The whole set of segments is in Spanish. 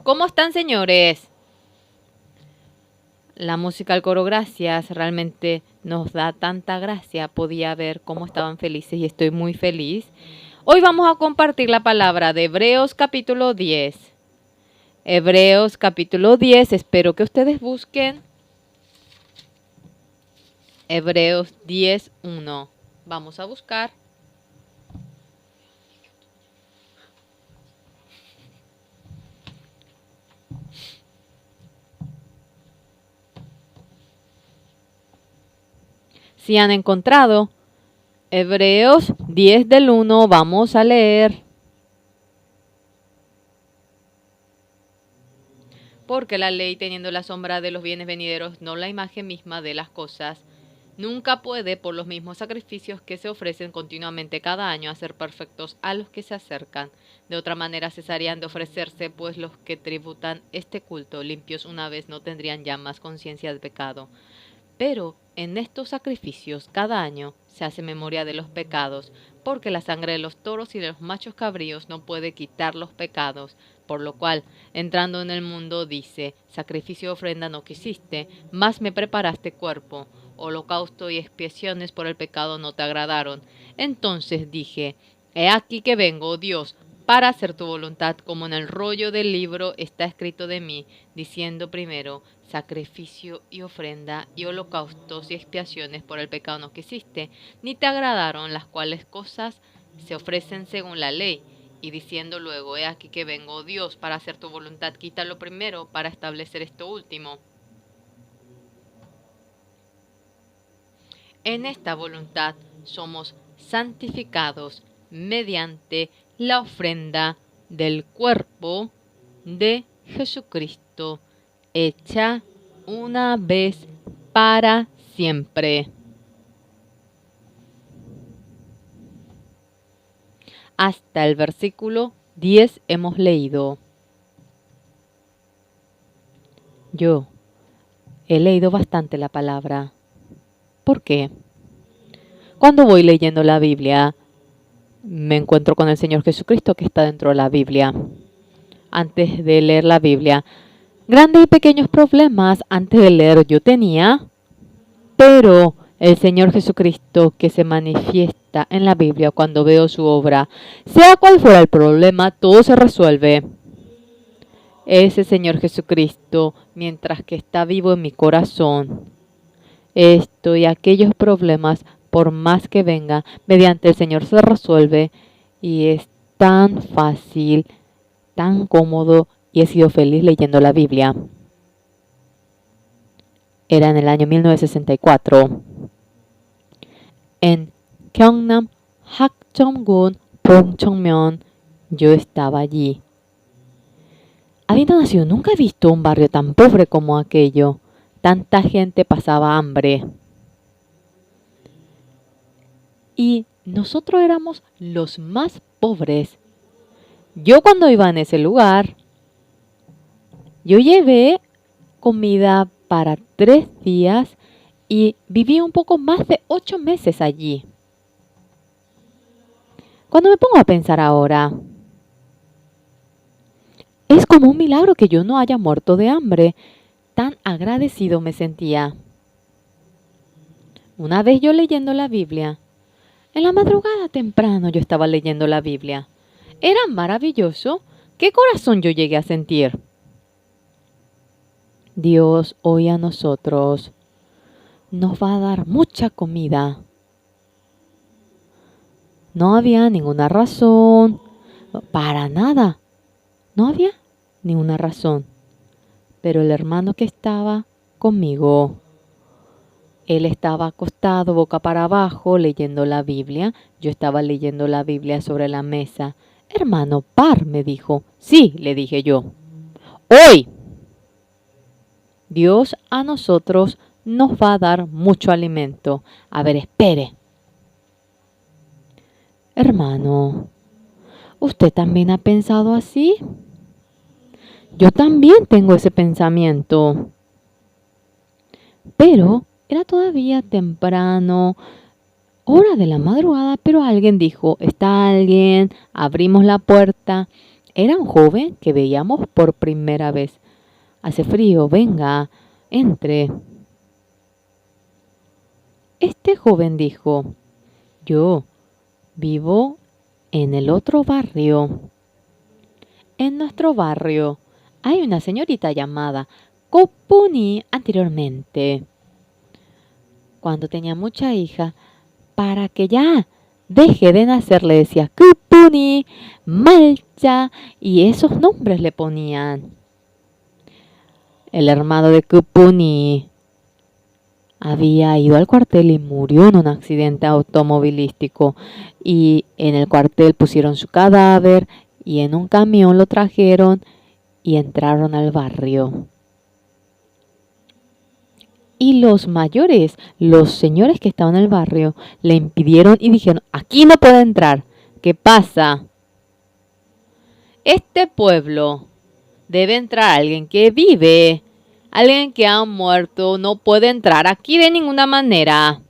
¿Cómo están, señores? La música al coro, gracias, realmente nos da tanta gracia. Podía ver cómo estaban felices y estoy muy feliz. Hoy vamos a compartir la palabra de Hebreos capítulo 10. Hebreos capítulo 10, espero que ustedes busquen Hebreos 10:1. Vamos a buscar. Si han encontrado Hebreos 10 del 1, vamos a leer. Porque la ley, teniendo la sombra de los bienes venideros, no la imagen misma de las cosas, nunca puede, por los mismos sacrificios que se ofrecen continuamente cada año, hacer perfectos a los que se acercan. De otra manera cesarían de ofrecerse, pues los que tributan este culto, limpios una vez, no tendrían ya más conciencia de pecado. Pero en estos sacrificios cada año se hace memoria de los pecados, porque la sangre de los toros y de los machos cabríos no puede quitar los pecados, por lo cual, entrando en el mundo, dice, sacrificio y ofrenda no quisiste, mas me preparaste cuerpo, holocausto y expiaciones por el pecado no te agradaron. Entonces dije, he aquí que vengo, oh Dios, para hacer tu voluntad, como en el rollo del libro está escrito de mí, diciendo primero, sacrificio y ofrenda y holocaustos y expiaciones por el pecado no quisiste, ni te agradaron, las cuales cosas se ofrecen según la ley. Y diciendo luego, he aquí que vengo, oh Dios, para hacer tu voluntad, quítalo primero para establecer esto último. En esta voluntad somos santificados mediante la ofrenda del cuerpo de Jesucristo, hecha una vez para siempre. Hasta el versículo 10 hemos leído. Yo he leído bastante la palabra. ¿Por qué? Cuando voy leyendo la Biblia, me encuentro con el Señor Jesucristo que está dentro de la Biblia. Antes de leer la Biblia, grandes y pequeños problemas antes de leer yo tenía, pero el Señor Jesucristo que se manifiesta en la Biblia cuando veo su obra, sea cual fuera el problema, todo se resuelve. Ese Señor Jesucristo, mientras que está vivo en mi corazón, esto y aquellos problemas, por más que venga, mediante el Señor se resuelve y es tan fácil, tan cómodo y he sido feliz leyendo la Biblia. Era en el año 1964. En Gyeongnam, Hakcheongun, Pongcheonmyeon, yo estaba allí. Habiendo nacido, nunca he visto un barrio tan pobre como aquello. Tanta gente pasaba hambre. Y nosotros éramos los más pobres. Yo cuando iba en ese lugar, yo llevé comida para 3 días y viví un poco más de 8 meses allí. Cuando me pongo a pensar ahora, es como un milagro que yo no haya muerto de hambre. Tan agradecido me sentía. Una vez yo leyendo la Biblia, en la madrugada temprano yo estaba leyendo la Biblia. Era maravilloso. ¿Qué corazón yo llegué a sentir? Dios hoy a nosotros nos va a dar mucha comida. No había ninguna razón, para nada. No había ninguna razón. Pero el hermano que estaba conmigo, él estaba acostado boca para abajo leyendo la Biblia. Yo estaba leyendo la Biblia sobre la mesa. Hermano Par, me dijo. Sí, le dije yo. Hoy Dios a nosotros nos va a dar mucho alimento. A ver, espere. Hermano, ¿usted también ha pensado así? Yo también tengo ese pensamiento. Pero era todavía temprano, hora de la madrugada, pero alguien dijo, está alguien, abrimos la puerta. Era un joven que veíamos por primera vez. Hace frío, venga, entre. Este joven dijo, yo vivo en el otro barrio. En nuestro barrio hay una señorita llamada Kopuni anteriormente. Cuando tenía mucha hija, para que ya deje de nacer, le decía Kupuni, Malcha, y esos nombres le ponían. El hermano de Kupuni había ido al cuartel y murió en un accidente automovilístico. Y en el cuartel pusieron su cadáver y en un camión lo trajeron y entraron al barrio. Y los mayores, los señores que estaban en el barrio, le impidieron y dijeron, aquí no puede entrar. ¿Qué pasa? Este pueblo debe entrar alguien que vive. Alguien que ha muerto no puede entrar aquí de ninguna manera.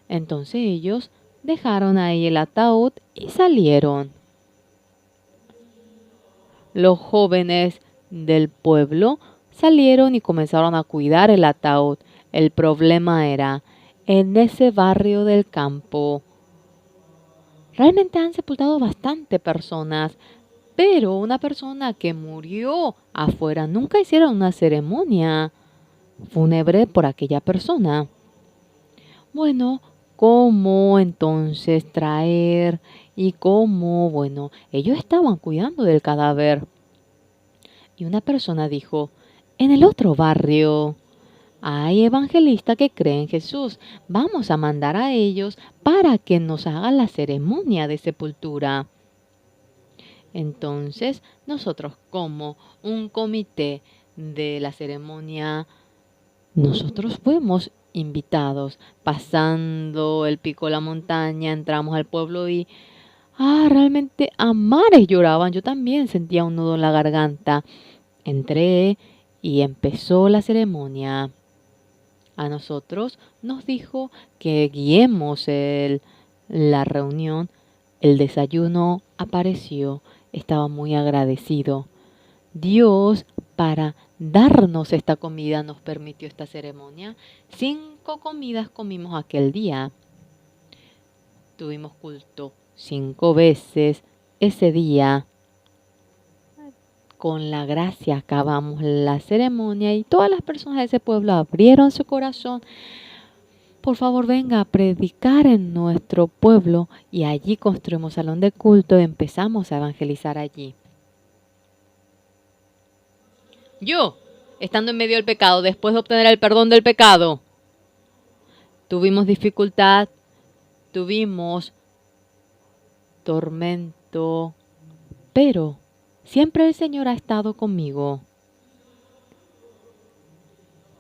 Entonces ellos dejaron ahí el ataúd y salieron. Los jóvenes del pueblo salieron y comenzaron a cuidar el ataúd. El problema era, en ese barrio del campo, realmente han sepultado bastante personas, pero una persona que murió afuera nunca hicieron una ceremonia fúnebre por aquella persona. Bueno, ¿cómo entonces traer? Y cómo, bueno, ellos estaban cuidando del cadáver. Y una persona dijo, en el otro barrio hay evangelistas que creen en Jesús. Vamos a mandar a ellos para que nos hagan la ceremonia de sepultura. Entonces, nosotros como un comité de la ceremonia, nosotros fuimos invitados. Pasando el pico de la montaña, entramos al pueblo y realmente a mares lloraban. Yo también sentía un nudo en la garganta. Entré y empezó la ceremonia. A nosotros nos dijo que guiemos la reunión. El desayuno apareció. Estaba muy agradecido. Dios, para darnos esta comida, nos permitió esta ceremonia. 5 comidas comimos aquel día. Tuvimos culto 5 veces ese día. Con la gracia acabamos la ceremonia y todas las personas de ese pueblo abrieron su corazón. Por favor, venga a predicar en nuestro pueblo, y allí construimos salón de culto y empezamos a evangelizar allí. Yo, estando en medio del pecado, después de obtener el perdón del pecado, tuvimos dificultad, tuvimos tormento, pero siempre el Señor ha estado conmigo.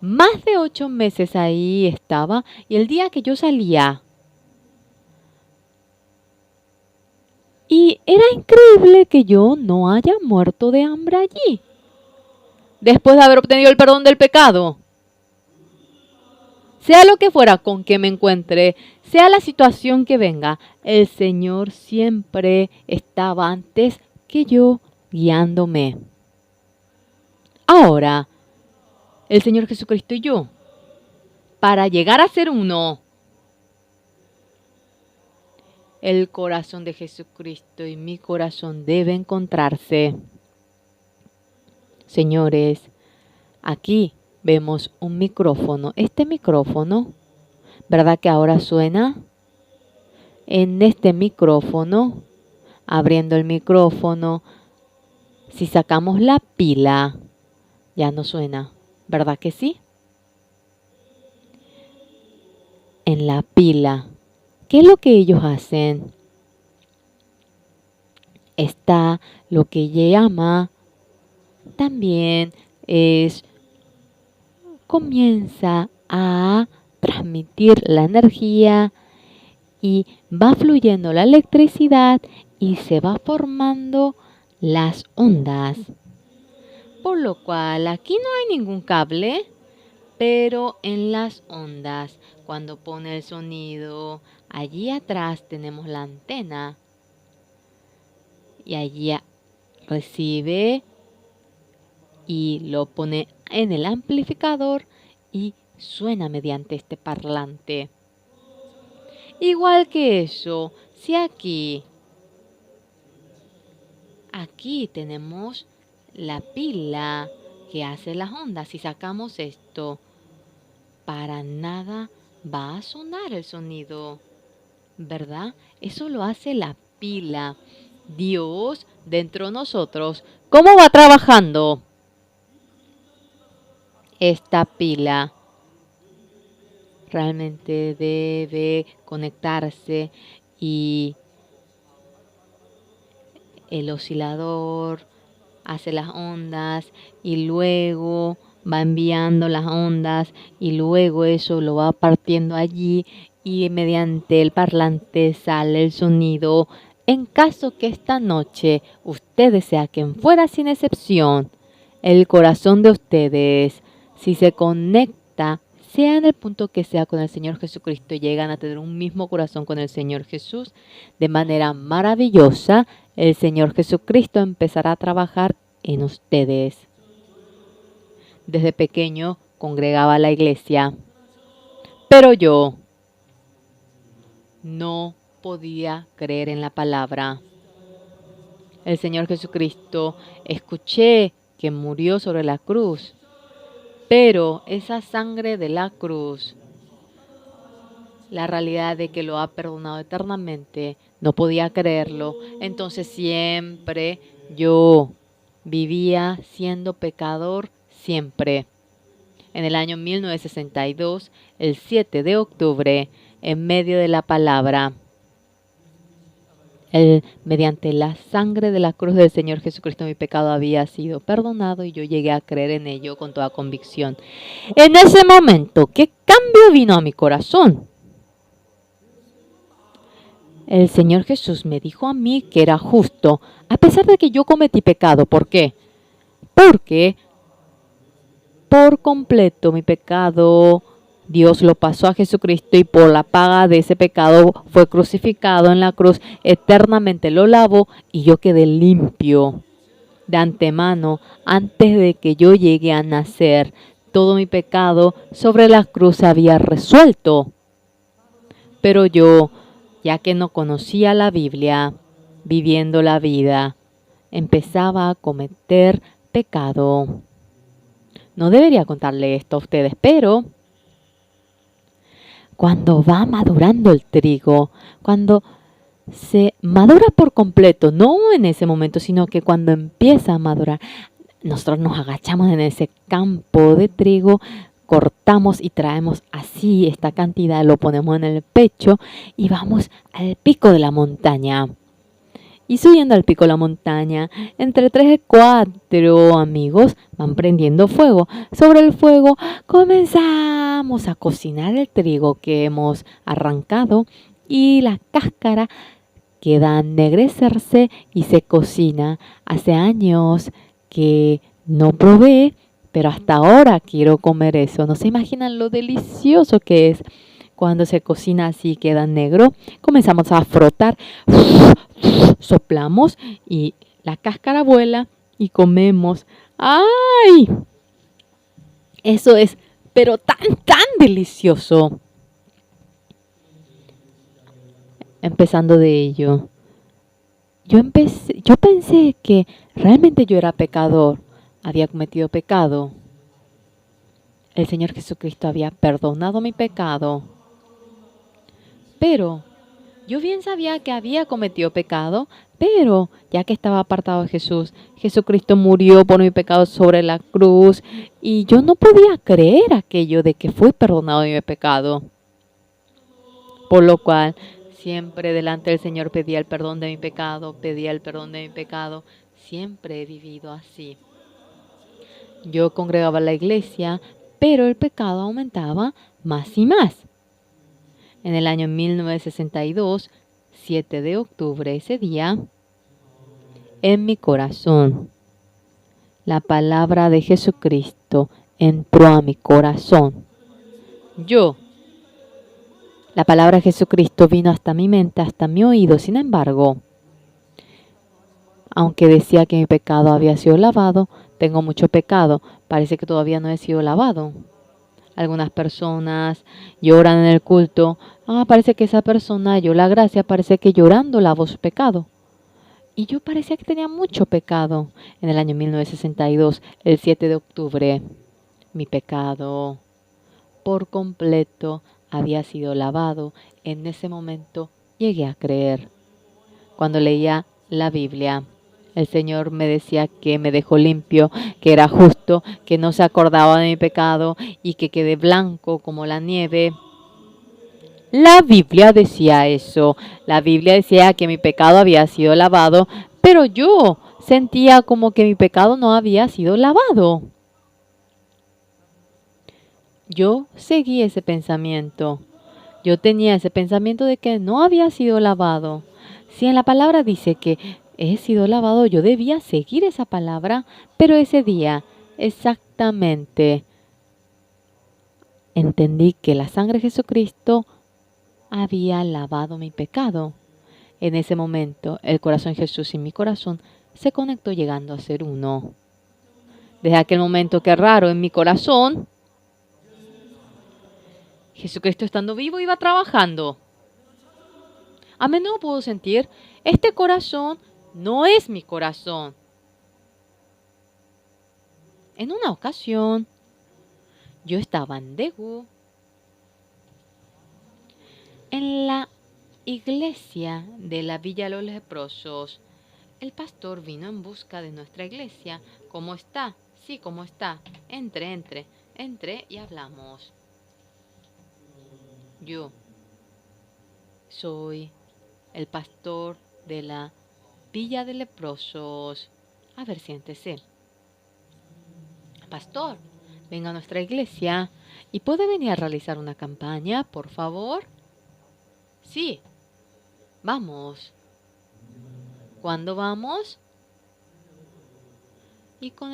Más de 8 meses ahí estaba, y el día que yo salía, y era increíble que yo no haya muerto de hambre allí, después de haber obtenido el perdón del pecado. Sea lo que fuera con que me encuentre, sea la situación que venga, el Señor siempre estaba antes que yo guiándome. Ahora, el Señor Jesucristo y yo, para llegar a ser uno, el corazón de Jesucristo y mi corazón debe encontrarse. Señores, aquí vemos un micrófono. Este micrófono, ¿verdad que ahora suena? En este micrófono, abriendo el micrófono, si sacamos la pila, ya no suena, ¿verdad que sí? En la pila, ¿qué es lo que ellos hacen? Está lo que llama también comienza a transmitir la energía y va fluyendo la electricidad y se va formando las ondas. Por lo cual aquí no hay ningún cable, pero en las ondas, cuando pone el sonido, allí atrás tenemos la antena y allí recibe y lo pone en el amplificador y suena mediante este parlante. Igual que eso, si aquí tenemos la pila que hace las ondas, si sacamos esto, para nada va a sonar el sonido, ¿verdad? Eso lo hace la pila. Dios dentro de nosotros, ¿cómo va trabajando esta pila? Realmente debe conectarse y el oscilador hace las ondas y luego va enviando las ondas y luego eso lo va partiendo allí y mediante el parlante sale el sonido. En caso que esta noche ustedes saquen fuera sin excepción el corazón de ustedes, si se conecta, sea en el punto que sea con el Señor Jesucristo, llegan a tener un mismo corazón con el Señor Jesús, de manera maravillosa, el Señor Jesucristo empezará a trabajar en ustedes. Desde pequeño congregaba a la iglesia, pero yo no podía creer en la palabra. El Señor Jesucristo, escuché que murió sobre la cruz, pero esa sangre de la cruz, la realidad de que lo ha perdonado eternamente, no podía creerlo. Entonces siempre yo vivía siendo pecador, siempre. En el año 1962, el 7 de octubre, en medio de la palabra, mediante la sangre de la cruz del Señor Jesucristo, mi pecado había sido perdonado y yo llegué a creer en ello con toda convicción. En ese momento, ¿qué cambio vino a mi corazón? El Señor Jesús me dijo a mí que era justo, a pesar de que yo cometí pecado. ¿Por qué? Porque por completo mi pecado Dios lo pasó a Jesucristo y por la paga de ese pecado fue crucificado en la cruz, eternamente lo lavó y yo quedé limpio de antemano antes de que yo llegue a nacer. Todo mi pecado sobre la cruz se había resuelto. Pero yo, ya que no conocía la Biblia, viviendo la vida, empezaba a cometer pecado. No debería contarle esto a ustedes, pero cuando va madurando el trigo, cuando se madura por completo, no en ese momento, sino que cuando empieza a madurar, nosotros nos agachamos en ese campo de trigo, cortamos y traemos así esta cantidad, lo ponemos en el pecho y vamos al pico de la montaña. Y subiendo al pico de la montaña, entre 3 y 4 amigos van prendiendo fuego. Sobre el fuego comenzamos a cocinar el trigo que hemos arrancado y la cáscara queda a ennegrecerse y se cocina. Hace años que no probé, pero hasta ahora quiero comer eso. No se imaginan lo delicioso que es. Cuando se cocina así queda negro, comenzamos a frotar, soplamos y la cáscara vuela y comemos. ¡Ay! Eso es, pero tan delicioso. Empezando de ello, yo pensé que realmente yo era pecador, había cometido pecado. El Señor Jesucristo había perdonado mi pecado. Pero yo bien sabía que había cometido pecado, pero ya que estaba apartado de Jesús, Jesucristo murió por mi pecado sobre la cruz y yo no podía creer aquello de que fui perdonado de mi pecado. Por lo cual, siempre delante del Señor pedía el perdón de mi pecado, Siempre he vivido así. Yo congregaba en la iglesia, pero el pecado aumentaba más y más. En el año 1962, 7 de octubre, ese día, en mi corazón, la palabra de Jesucristo entró a mi corazón. La palabra de Jesucristo vino hasta mi mente, hasta mi oído. Sin embargo, Aunque decía que mi pecado había sido lavado, tengo mucho pecado. Parece que todavía no he sido lavado. Algunas personas lloran en el culto. Parece que esa persona dio la gracia, parece que llorando lavó su pecado. Y yo parecía que tenía mucho pecado. En el año 1962, el 7 de octubre, mi pecado por completo había sido lavado. En ese momento llegué a creer. Cuando leía la Biblia, el Señor me decía que me dejó limpio, que era justo, que no se acordaba de mi pecado y que quedé blanco como la nieve. La Biblia decía eso. La Biblia decía que mi pecado había sido lavado, pero yo sentía como que mi pecado no había sido lavado. Yo seguí ese pensamiento. Yo tenía ese pensamiento de que no había sido lavado. Si en la palabra dice que he sido lavado, yo debía seguir esa palabra, pero ese día exactamente entendí que la sangre de Jesucristo había lavado mi pecado. En ese momento, el corazón de Jesús y mi corazón se conectó llegando a ser uno. Desde aquel momento, qué raro, en mi corazón, Jesucristo estando vivo iba trabajando. A menudo puedo sentir, este corazón no es mi corazón. En una ocasión, yo estaba en Daegu, en la iglesia de la Villa Los Leprosos. El pastor vino en busca de nuestra iglesia. ¿Cómo está? Sí, ¿cómo está? Entré y hablamos. Yo soy el pastor de la Villa de Leprosos. A ver, siéntese. Pastor, venga a nuestra iglesia y puede venir a realizar una campaña, por favor. Sí, vamos. ¿Cuándo vamos? Y con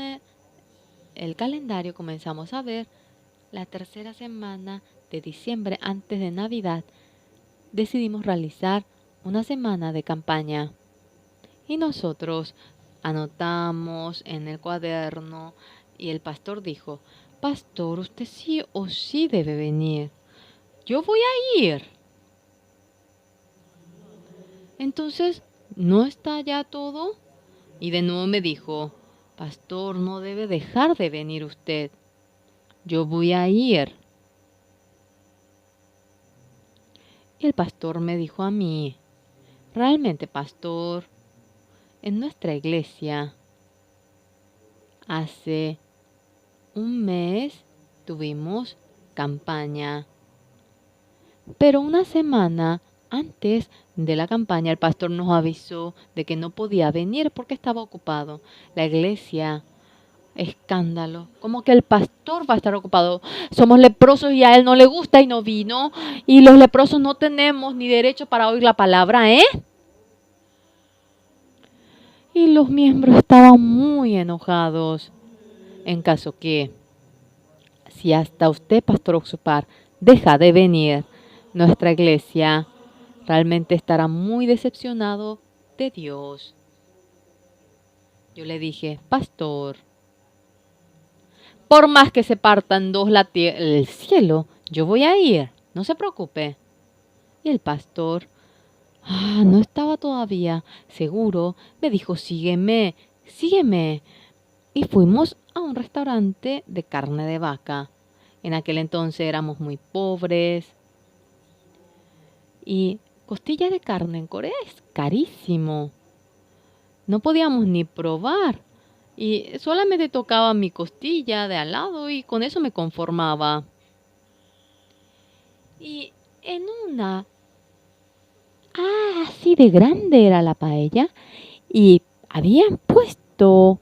el calendario comenzamos a ver la tercera semana de diciembre, antes de Navidad. Decidimos realizar una semana de campaña. Y nosotros anotamos en el cuaderno y el pastor dijo, pastor, usted sí o sí debe venir. Yo voy a ir. Entonces, ¿no está ya todo? Y de nuevo me dijo, pastor, no debe dejar de venir usted. Yo voy a ir. Y el pastor me dijo a mí, realmente, pastor, en nuestra iglesia, hace un mes tuvimos campaña. Pero una semana antes de la campaña, el pastor nos avisó de que no podía venir porque estaba ocupado. La iglesia, escándalo. Como que el pastor va a estar ocupado. Somos leprosos y a él no le gusta y no vino. Y los leprosos no tenemos ni derecho para oír la palabra, ¿eh? Y los miembros estaban muy enojados. En caso que, si hasta usted, pastor Oxupar, deja de venir, nuestra iglesia realmente estará muy decepcionado de Dios. Yo le dije, pastor, por más que se partan dos el cielo, yo voy a ir, no se preocupe. Y el pastor, no estaba todavía seguro, me dijo, sígueme. Y fuimos a un restaurante de carne de vaca. En aquel entonces éramos muy pobres. Y costilla de carne en Corea es carísimo. No podíamos ni probar. Y solamente tocaba mi costilla de al lado y con eso me conformaba. Y en una... así de grande era la paella. Y habían puesto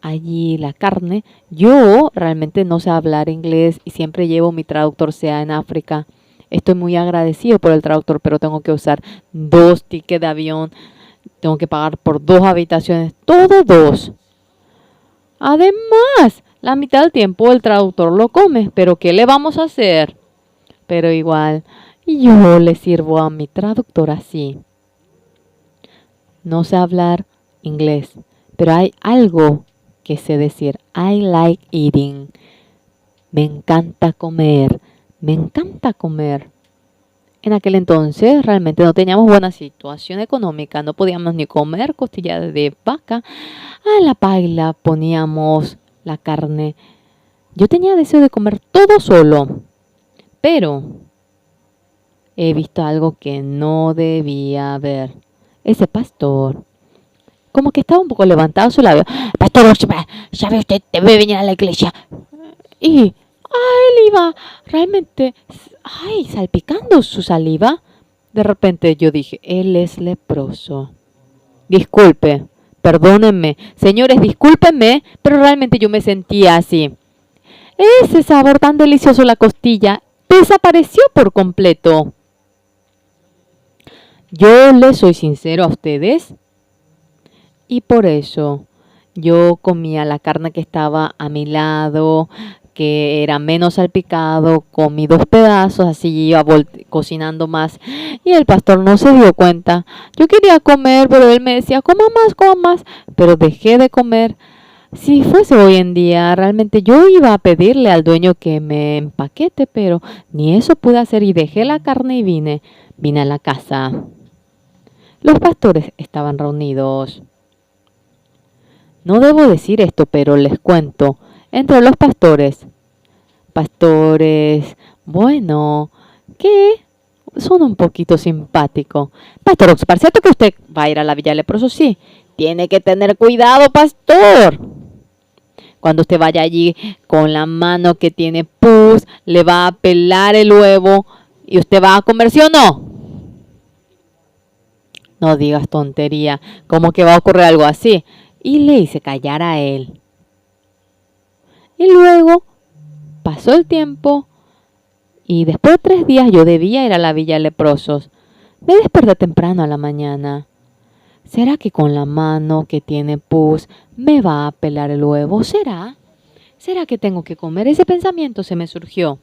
allí la carne. Yo realmente no sé hablar inglés y siempre llevo mi traductor, sea en África. Estoy muy agradecido por el traductor, pero tengo que usar 2 tickets de avión. Tengo que pagar por 2 habitaciones, todo 2. Además, la mitad del tiempo el traductor lo come, pero ¿qué le vamos a hacer? Pero igual, yo le sirvo a mi traductor así. No sé hablar inglés, pero hay algo que sé decir. I like eating. Me encanta comer. Me encanta comer. En aquel entonces realmente no teníamos buena situación económica, no podíamos ni comer costilla de vaca. A la paila poníamos la carne. Yo tenía deseo de comer todo solo, pero he visto algo que no debía ver. Ese pastor, como que estaba un poco levantado su labio. Pastor, ya ve usted, debe venir a la iglesia. Y él iba realmente, salpicando su saliva. De repente yo dije, él es leproso. Disculpe, perdónenme. Señores, discúlpenme, pero realmente yo me sentía así. Ese sabor tan delicioso, la costilla, desapareció por completo. Yo les soy sincero a ustedes y por eso yo comía la carne que estaba a mi lado, que era menos salpicado, comí 2 pedazos, así iba cocinando más. Y el pastor no se dio cuenta. Yo quería comer, pero él me decía, coma más, pero dejé de comer. Si fuese hoy en día, realmente yo iba a pedirle al dueño que me empaquete, pero ni eso pude hacer y dejé la carne y vine a la casa. Los pastores estaban reunidos. No debo decir esto, pero les cuento. Entre los pastores, bueno, que son un poquito simpáticos. Pastor Oxpar, ¿cierto que usted va a ir a la Villa Leproso? Sí. Tiene que tener cuidado, pastor. Cuando usted vaya allí con la mano que tiene pus, le va a pelar el huevo y usted va a comer, ¿sí o no? No digas tontería, ¿cómo que va a ocurrir algo así? Y le hice callar a él. Y luego pasó el tiempo y después de 3 días yo debía ir a la Villa Leprosos. Me desperté temprano a la mañana. ¿Será que con la mano que tiene pus me va a pelar el huevo? ¿Será? ¿Será que tengo que comer? Ese pensamiento se me surgió.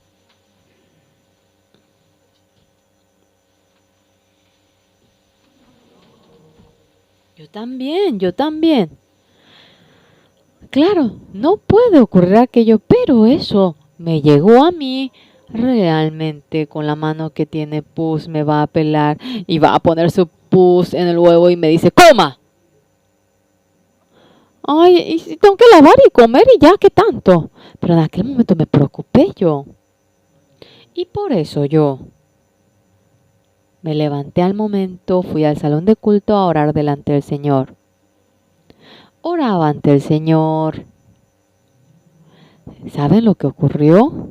Yo también. Claro, no puede ocurrir aquello, pero eso me llegó a mí. Realmente con la mano que tiene pus me va a pelar y va a poner su pus en el huevo y me dice, ¡coma! Ay, y si tengo que lavar y comer y ya, ¿qué tanto? Pero en aquel momento me preocupé yo. Y por eso yo me levanté al momento, fui al salón de culto a orar delante del Señor. Oraba ante el Señor. ¿Saben lo que ocurrió?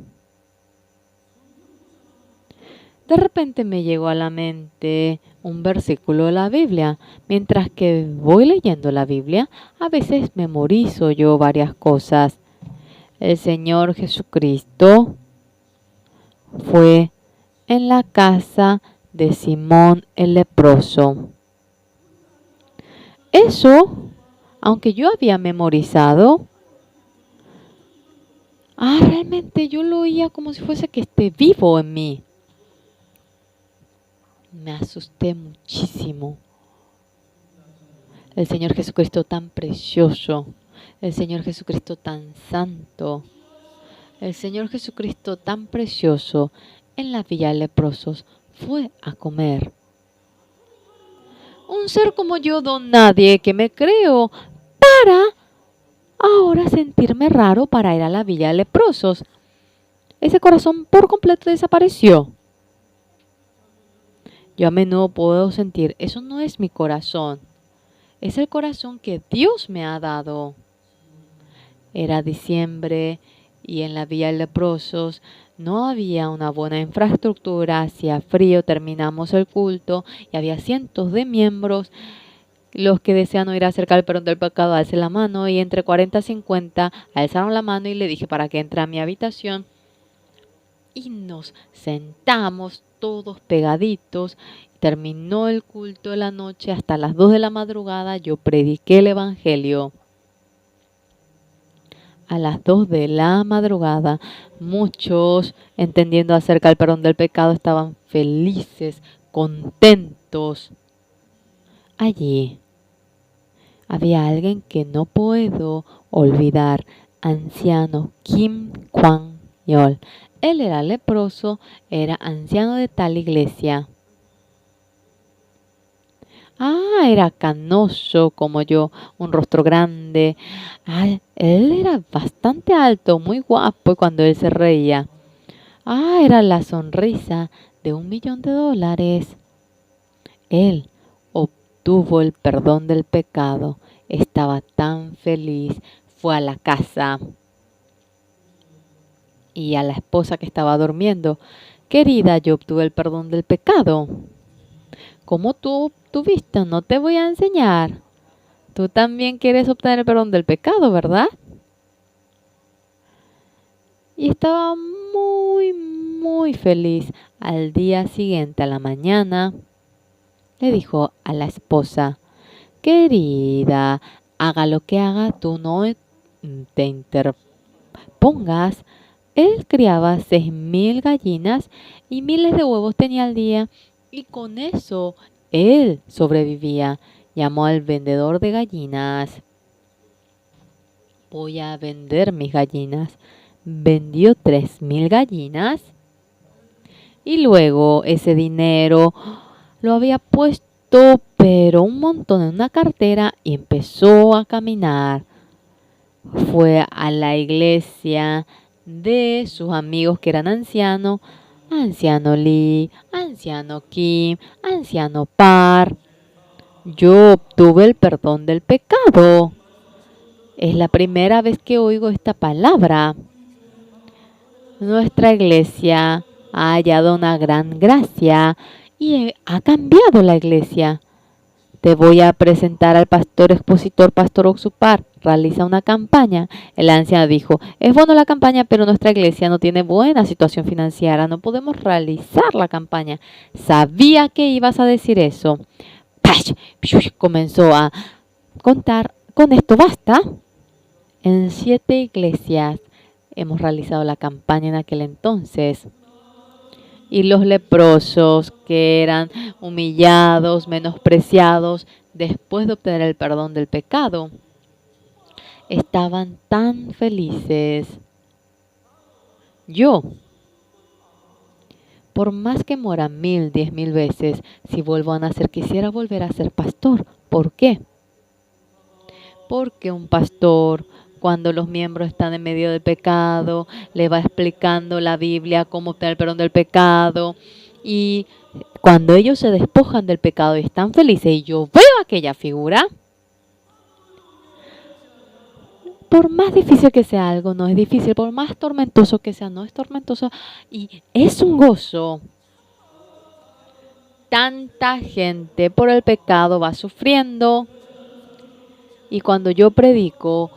De repente me llegó a la mente un versículo de la Biblia. Mientras que voy leyendo la Biblia, a veces memorizo yo varias cosas. El Señor Jesucristo fue en la casa de Simón el leproso. Eso, aunque yo había memorizado, realmente yo lo oía como si fuese que esté vivo en mí. Me asusté muchísimo. El Señor Jesucristo tan precioso, el Señor Jesucristo tan santo, el Señor Jesucristo tan precioso en la Villa de Leprosos fue a comer. Un ser como yo, don nadie, que me creo para ahora sentirme raro para ir a la Villa de Leprosos. Ese corazón por completo desapareció. Yo a menudo puedo sentir, eso no es mi corazón, es el corazón que Dios me ha dado. Era diciembre y en la Villa de Leprosos no había una buena infraestructura, hacía frío, terminamos el culto y había cientos de miembros. Los que desean ir acerca al perdón del pecado, alcen la mano, y entre 40 y 50 alzaron la mano y le dije para que entre a mi habitación. Y nos sentamos todos pegaditos. Terminó el culto de la noche hasta las 2 de la madrugada. Yo prediqué el evangelio. A las 2 de la madrugada, muchos, entendiendo acerca del perdón del pecado, estaban felices, contentos. Allí había alguien que no puedo olvidar, anciano Kim Kwang-yeol. Él era leproso, era anciano de tal iglesia. Era canoso como yo, un rostro grande. Él era bastante alto, muy guapo cuando él se reía. Era la sonrisa de $1.000.000. Él obtuvo el perdón del pecado. Estaba tan feliz. Fue a la casa y a la esposa que estaba durmiendo. Querida, yo obtuve el perdón del pecado. ¿Cómo tú obtuviste? No te voy a enseñar. Tú también quieres obtener el perdón del pecado, ¿verdad? Y estaba muy, muy feliz. Al día siguiente, a la mañana, le dijo a la esposa: querida, haga lo que haga, tú no te interpongas. Él criaba 6.000 gallinas y miles de huevos tenía al día, y con eso él sobrevivía. Llamó al vendedor de gallinas. Voy a vender mis gallinas. Vendió 3.000 gallinas y luego ese dinero lo había puesto, pero un montón, en una cartera, y empezó a caminar. Fue a la iglesia de sus amigos que eran ancianos: anciano Lee, anciano Kim, anciano Par. Yo obtuve el perdón del pecado. Es la primera vez que oigo esta palabra. Nuestra iglesia ha hallado una gran gracia y ha cambiado la iglesia. Te voy a presentar al pastor expositor, Pastor Oxupar. Realiza una campaña. El anciano dijo: es bueno la campaña, pero nuestra iglesia no tiene buena situación financiera. No podemos realizar la campaña. Sabía que ibas a decir eso. ¡Pash! Comenzó a contar: con esto basta. En 7 iglesias hemos realizado la campaña en aquel entonces. Y los leprosos, que eran humillados, menospreciados, después de obtener el perdón del pecado, estaban tan felices. Yo, por más que muera 1.000, 10.000 veces, si vuelvo a nacer, quisiera volver a ser pastor. ¿Por qué? Porque un pastor, cuando los miembros están en medio del pecado, le va explicando la Biblia cómo obtener el perdón del pecado. Y cuando ellos se despojan del pecado y están felices, y yo veo aquella figura, por más difícil que sea algo, no es difícil. Por más tormentoso que sea, no es tormentoso. Y es un gozo. Tanta gente por el pecado va sufriendo. Y cuando yo predico,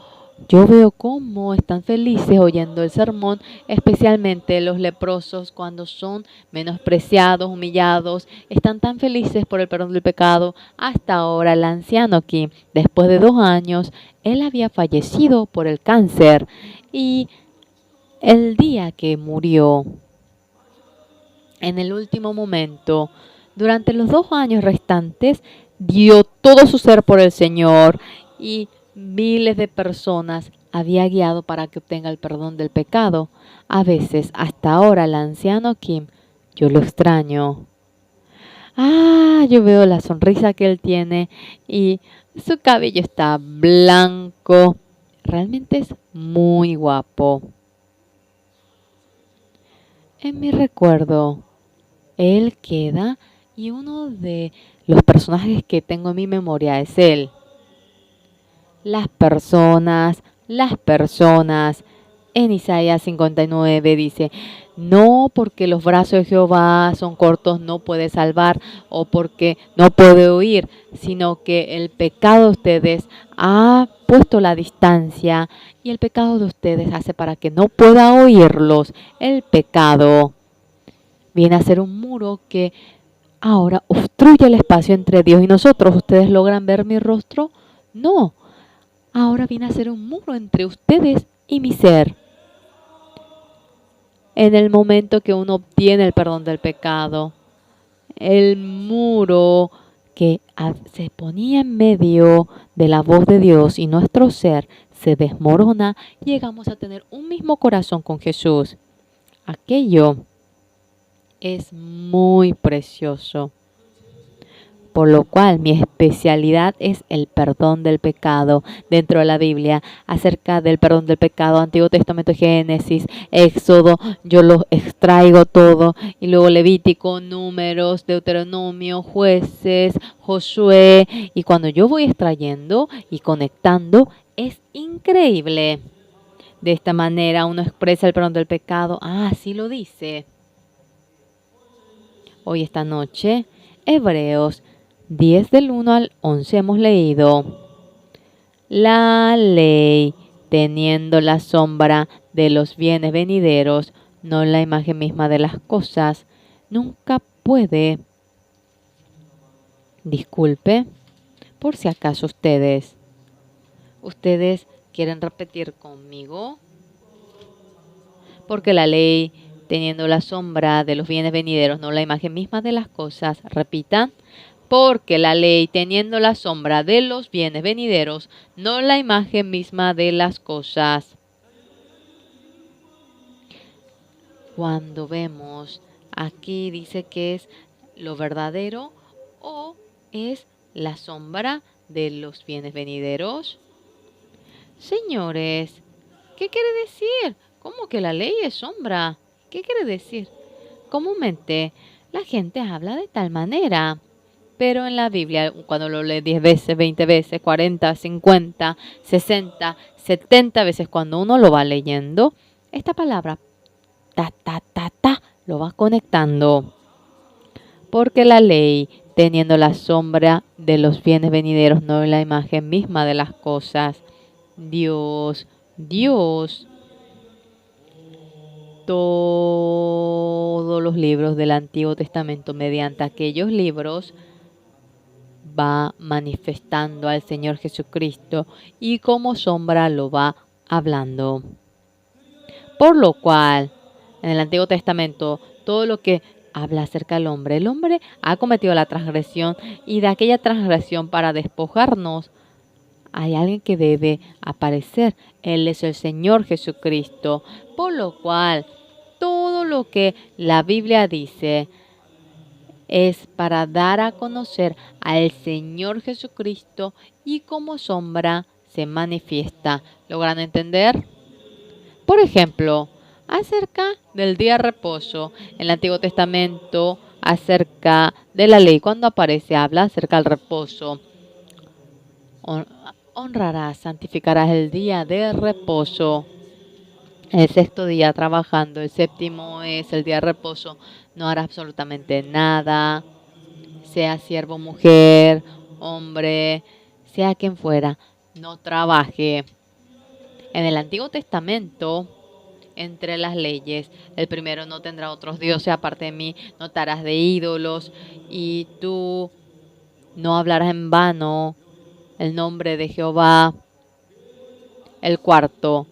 yo veo cómo están felices oyendo el sermón, especialmente los leprosos, cuando son menospreciados, humillados, están tan felices por el perdón del pecado. Hasta ahora el anciano aquí, después de 2 años, él había fallecido por el cáncer, y el día que murió, en el último momento, durante los 2 años restantes, dio todo su ser por el Señor, y miles de personas había guiado para que obtenga el perdón del pecado. A veces, hasta ahora, el anciano Kim, yo lo extraño. Yo veo la sonrisa que él tiene y su cabello está blanco. Realmente es muy guapo. En mi recuerdo, él queda, y uno de los personajes que tengo en mi memoria es él. Las personas. En Isaías 59 dice: no porque los brazos de Jehová son cortos no puede salvar, o porque no puede oír, sino que el pecado de ustedes ha puesto la distancia, y el pecado de ustedes hace para que no pueda oírlos. El pecado viene a ser un muro que ahora obstruye el espacio entre Dios y nosotros. ¿Ustedes logran ver mi rostro? No. Ahora viene a ser un muro entre ustedes y mi ser. En el momento que uno obtiene el perdón del pecado, el muro que se ponía en medio de la voz de Dios y nuestro ser se desmorona, llegamos a tener un mismo corazón con Jesús. Aquello es muy precioso. Por lo cual mi especialidad es el perdón del pecado dentro de la Biblia. Acerca del perdón del pecado, Antiguo Testamento, Génesis, Éxodo, yo los extraigo todo. Y luego Levítico, Números, Deuteronomio, Jueces, Josué. Y cuando yo voy extrayendo y conectando, es increíble. De esta manera uno expresa el perdón del pecado. Así lo dice. Hoy esta noche, Hebreos 10 del 1 al 11 hemos leído: la ley, teniendo la sombra de los bienes venideros, no la imagen misma de las cosas, nunca puede. Disculpe, por si acaso ustedes quieren repetir conmigo. Porque la ley, teniendo la sombra de los bienes venideros, no la imagen misma de las cosas. Repitan. Porque la ley, teniendo la sombra de los bienes venideros, no la imagen misma de las cosas. Cuando vemos aquí dice que es lo verdadero o es la sombra de los bienes venideros. Señores, ¿qué quiere decir? ¿Cómo que la ley es sombra? ¿Qué quiere decir? Comúnmente la gente habla de tal manera. Pero en la Biblia, cuando lo lee 10 veces, 20 veces, 40, 50, 60, 70 veces, cuando uno lo va leyendo, esta palabra, lo va conectando. Porque la ley, teniendo la sombra de los bienes venideros, no la imagen misma de las cosas. Dios, todos los libros del Antiguo Testamento, mediante aquellos libros, va manifestando al Señor Jesucristo y como sombra lo va hablando. Por lo cual, en el Antiguo Testamento, todo lo que habla acerca del hombre, el hombre ha cometido la transgresión y de aquella transgresión para despojarnos, hay alguien que debe aparecer. Él es el Señor Jesucristo. Por lo cual, todo lo que la Biblia dice es para dar a conocer al Señor Jesucristo y como sombra se manifiesta. ¿Logran entender? Por ejemplo, acerca del día de reposo, en el Antiguo Testamento, acerca de la ley, cuando aparece, habla acerca del reposo. Honrarás, santificarás el día de reposo. El sexto día trabajando, el séptimo es el día de reposo. No hará absolutamente nada, sea siervo, mujer, hombre, sea quien fuera, no trabaje. En el Antiguo Testamento, entre las leyes, el primero: no tendrá otros dioses aparte de mí, no te harás de ídolos, y tú no hablarás en vano el nombre de Jehová. El cuarto: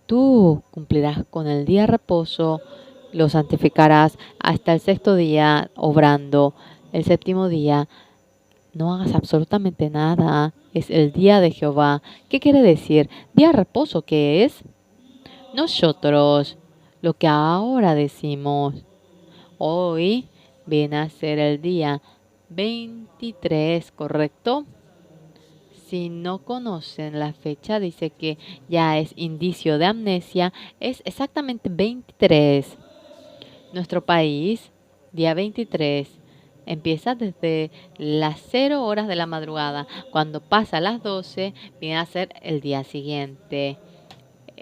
tú cumplirás con el día de reposo, lo santificarás hasta el sexto día obrando. El séptimo día no hagas absolutamente nada. Es el día de Jehová. ¿Qué quiere decir? Día de reposo, ¿qué es? Nosotros, lo que ahora decimos, hoy viene a ser el día 23, ¿correcto? Si no conocen la fecha, dice que ya es indicio de amnesia, es exactamente 23. Nuestro país, día 23, empieza desde las 0 horas de la madrugada. Cuando pasa las 12, viene a ser el día siguiente.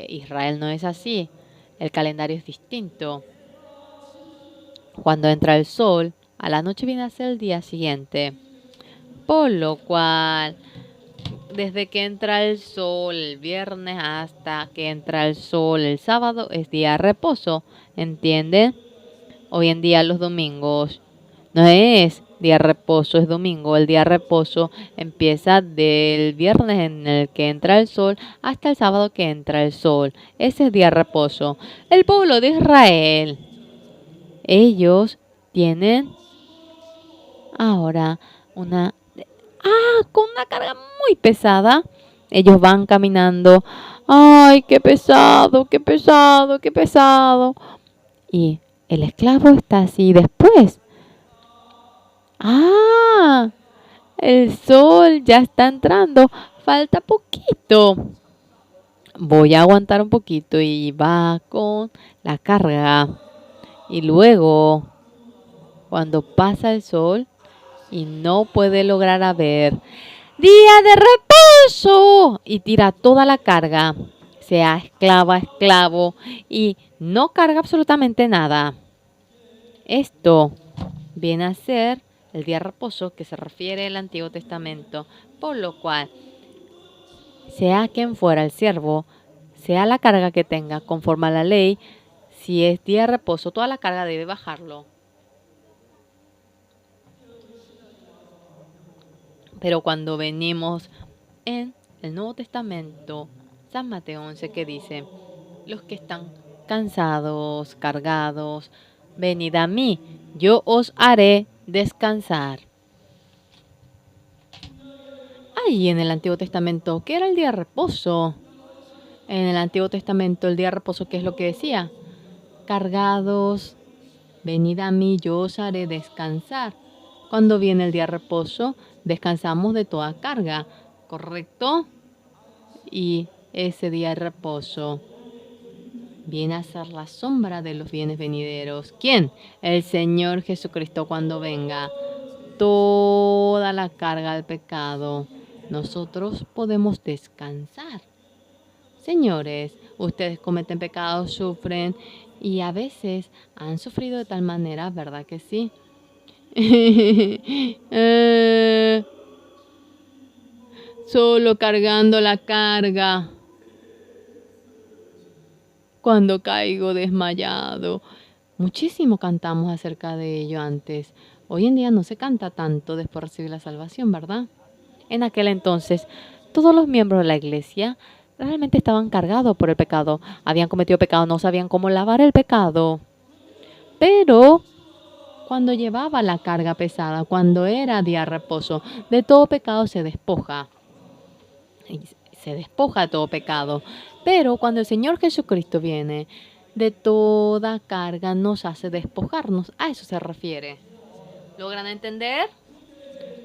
Israel no es así, el calendario es distinto. Cuando entra el sol, a la noche viene a ser el día siguiente. Por lo cual, desde que entra el sol el viernes hasta que entra el sol el sábado es día de reposo, ¿entienden? Hoy en día los domingos no es día de reposo, es domingo. El día de reposo empieza del viernes en el que entra el sol hasta el sábado que entra el sol. Ese es día de reposo. El pueblo de Israel, ellos tienen Ahora, con una carga muy pesada, ellos van caminando. ¡Ay, qué pesado, qué pesado, qué pesado! Y el esclavo está así. Después, ¡ah! El sol ya está entrando. Falta poquito. Voy a aguantar un poquito y va con la carga. Y luego, cuando pasa el sol y no puede lograr a ver, ¡día de reposo! Y tira toda la carga, sea esclava, esclavo, y no carga absolutamente nada. Esto viene a ser el día de reposo que se refiere al Antiguo Testamento, por lo cual, sea quien fuera el siervo, sea la carga que tenga conforme a la ley, si es día de reposo, toda la carga debe bajarlo. Pero cuando venimos en el Nuevo Testamento, San Mateo 11, que dice, los que están cansados, cargados, venid a mí, yo os haré descansar. Ahí en el Antiguo Testamento, ¿qué era el día de reposo? En el Antiguo Testamento, el día de reposo, ¿qué es lo que decía? Cargados, venid a mí, yo os haré descansar. Cuando viene el día de reposo, descansamos de toda carga, ¿correcto? Y ese día de reposo viene a ser la sombra de los bienes venideros. ¿Quién? El Señor Jesucristo cuando venga. Toda la carga del pecado, nosotros podemos descansar. Señores, ustedes cometen pecados, sufren y a veces han sufrido de tal manera, ¿verdad que sí? Solo cargando la carga. Cuando caigo desmayado. Muchísimo cantamos acerca de ello antes. Hoy en día no se canta tanto después de recibir la salvación, ¿verdad? En aquel entonces, todos los miembros de la iglesia realmente estaban cargados por el pecado. Habían cometido pecado, no sabían cómo lavar el pecado. Pero cuando llevaba la carga pesada, cuando era día de reposo, de todo pecado se despoja. Se despoja de todo pecado. Pero cuando el Señor Jesucristo viene, de toda carga nos hace despojarnos. A eso se refiere. ¿Logran entender?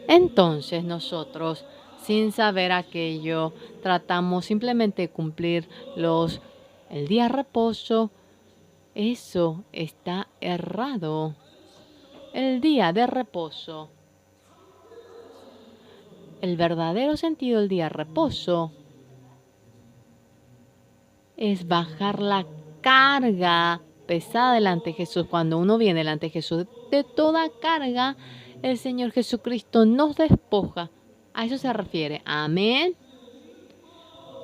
Entonces nosotros, sin saber aquello, tratamos simplemente de cumplir el día de reposo. Eso está errado. El día de reposo. El verdadero sentido del día de reposo es bajar la carga pesada delante de Jesús. Cuando uno viene delante de Jesús de toda carga, el Señor Jesucristo nos despoja. A eso se refiere. Amén.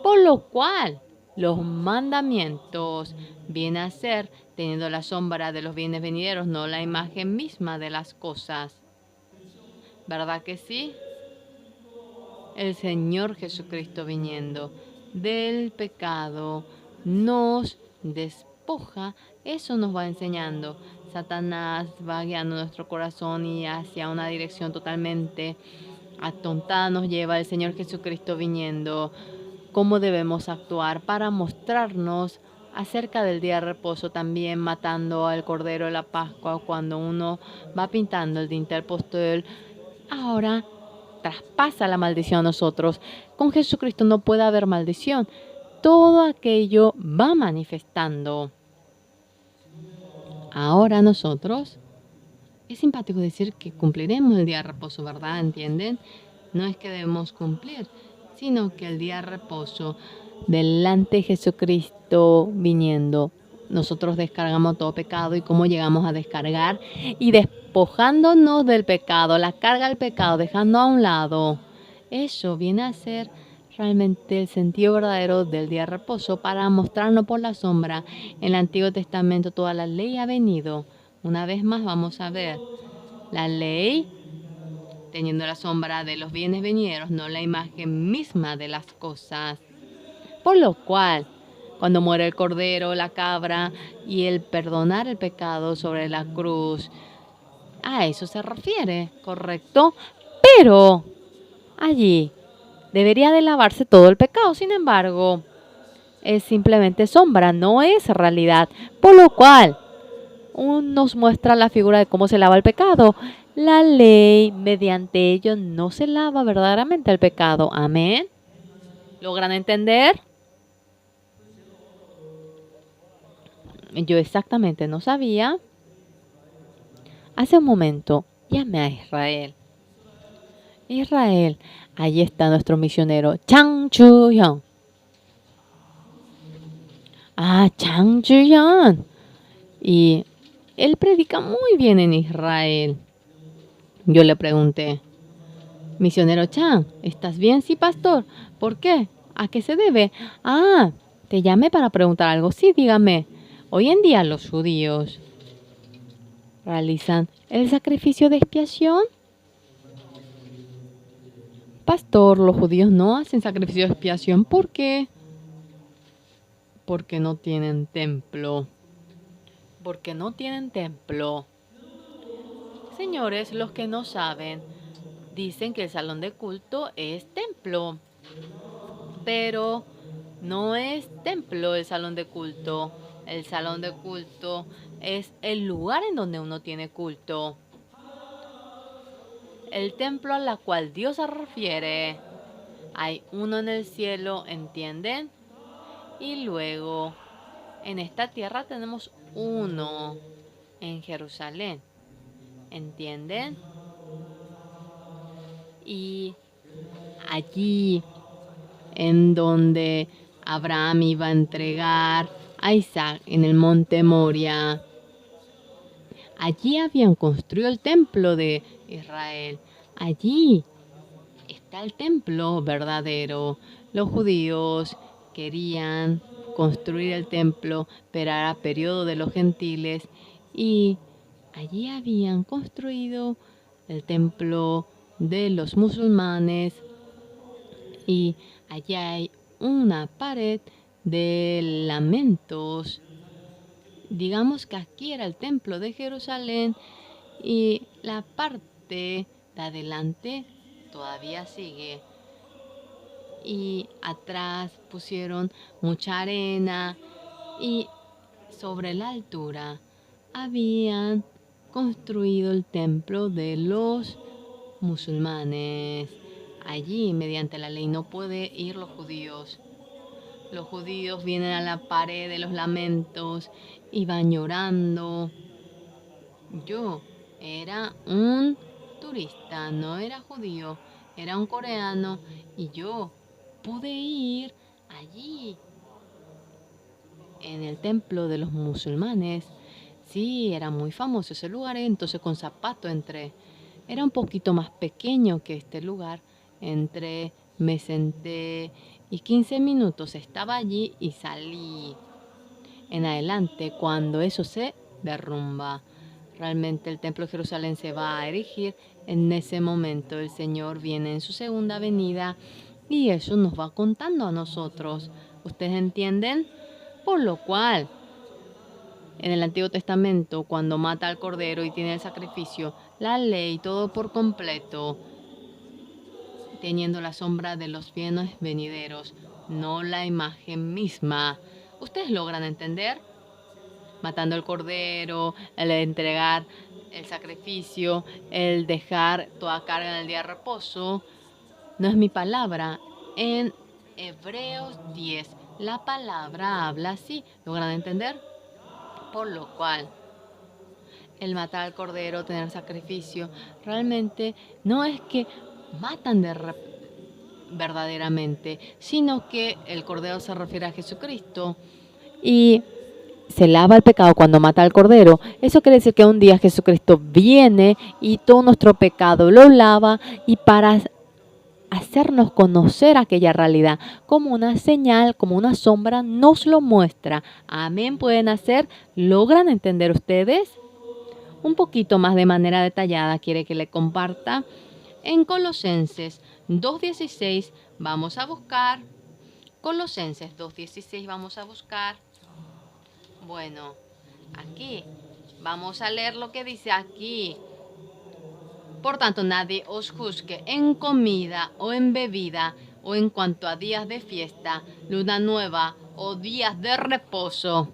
Por lo cual, los mandamientos vienen a ser teniendo la sombra de los bienes venideros, no la imagen misma de las cosas. ¿Verdad que sí? El Señor Jesucristo viniendo del pecado nos despoja. Eso nos va enseñando. Satanás va guiando nuestro corazón y hacia una dirección totalmente atontada nos lleva el Señor Jesucristo viniendo. Cómo debemos actuar para mostrarnos acerca del día de reposo, también matando al Cordero de la Pascua cuando uno va pintando el dintel posterior. Ahora traspasa la maldición a nosotros. Con Jesucristo no puede haber maldición. Todo aquello va manifestando. Ahora nosotros, es simpático decir que cumpliremos el día de reposo, ¿verdad? ¿Entienden? No es que debemos cumplir, sino que el día de reposo, delante de Jesucristo viniendo, nosotros descargamos todo pecado. ¿Y cómo llegamos a descargar? Y despojándonos del pecado, la carga del pecado, dejando a un lado. Eso viene a ser realmente el sentido verdadero del día de reposo para mostrarnos por la sombra. En el Antiguo Testamento toda la ley ha venido. Una vez más vamos a ver la ley teniendo la sombra de los bienes venideros, no la imagen misma de las cosas. Por lo cual, cuando muere el cordero, la cabra y el perdonar el pecado sobre la cruz, A eso se refiere, ¿correcto? Pero allí debería de lavarse todo el pecado. Sin embargo, es simplemente sombra, no es realidad. Por lo cual, nos muestra la figura de cómo se lava el pecado. La ley, mediante ello, no se lava verdaderamente el pecado. Amén. ¿Logran entender? Yo exactamente no sabía. Hace un momento llamé a Israel. Israel, allí está nuestro misionero Chang Chu-hyun. Chang Chu-hyun. Y él predica muy bien en Israel. Yo le pregunté, misionero Chang, ¿estás bien? Sí, pastor. ¿Por qué? ¿A qué se debe? Te llamé para preguntar algo. Sí, dígame. Hoy en día los judíos realizan el sacrificio de expiación. Pastor, los judíos no hacen sacrificio de expiación. ¿Por qué? Porque no tienen templo. Porque no tienen templo. Señores, los que no saben, dicen que el salón de culto es templo. Pero no es templo el salón de culto. El salón de culto es el lugar en donde uno tiene culto. El templo a la cual Dios se refiere. Hay uno en el cielo, ¿entienden? Y luego, en esta tierra tenemos uno en Jerusalén, ¿entienden? Y allí, en donde Abraham iba a entregar a Isaac en el monte Moria, allí habían construido el templo de Israel. Allí está el templo verdadero. Los judíos querían construir el templo, pero era periodo de los gentiles y allí habían construido el templo de los musulmanes y allí hay una pared de lamentos. Digamos que aquí era el templo de Jerusalén y la parte de adelante todavía sigue. Y atrás pusieron mucha arena y sobre la altura habían construido el templo de los musulmanes. Allí, mediante la ley, no pueden ir los judíos. Los judíos vienen a la pared de los lamentos y van llorando. Yo era un turista, no era judío, era un coreano y yo pude ir allí en el templo de los musulmanes. Sí, era muy famoso ese lugar, entonces con zapato entré. Era un poquito más pequeño que este lugar. Entré, me senté y 15 minutos estaba allí y salí. En adelante, cuando eso se derrumba, realmente el templo de Jerusalén se va a erigir. En ese momento el Señor viene en su segunda venida y eso nos va contando a nosotros. ¿Ustedes entienden? Por lo cual, en el Antiguo Testamento, cuando mata al cordero y tiene el sacrificio, la ley, todo por completo, teniendo la sombra de los bienes venideros, no la imagen misma. ¿Ustedes logran entender? Matando el cordero, el entregar el sacrificio, el dejar toda carga en el día de reposo. No es mi palabra. En Hebreos 10, la palabra habla así. ¿Logran entender? Por lo cual, el matar al cordero, tener sacrificio, realmente no es que matan verdaderamente, sino que el cordero se refiere a Jesucristo y se lava el pecado cuando mata al cordero. Eso quiere decir que un día Jesucristo viene y todo nuestro pecado lo lava y para hacernos conocer aquella realidad como una señal, como una sombra, nos lo muestra. Amén. ¿Pueden hacer? ¿Logran entender ustedes? Un poquito más de manera detallada quiere que le comparta. En Colosenses 2.16 vamos a buscar. Colosenses 2.16 vamos a buscar. Bueno, aquí vamos a leer lo que dice aquí. Por tanto, nadie os juzgue en comida o en bebida o en cuanto a días de fiesta, luna nueva o días de reposo.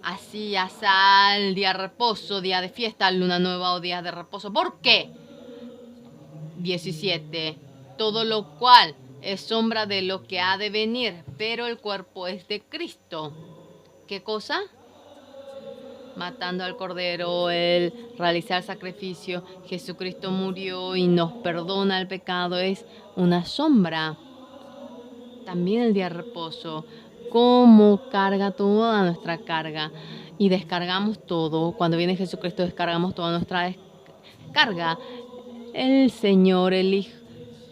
Así hasta el día de reposo, día de fiesta, luna nueva o días de reposo. ¿Por qué? 17. Todo lo cual es sombra de lo que ha de venir, pero el cuerpo es de Cristo. ¿Qué cosa? Matando al Cordero, el realizar sacrificio. Jesucristo murió y nos perdona el pecado. Es una sombra. También el día de reposo. Cómo carga toda nuestra carga. Y descargamos todo. Cuando viene Jesucristo descargamos toda nuestra carga. El Señor, el Hijo,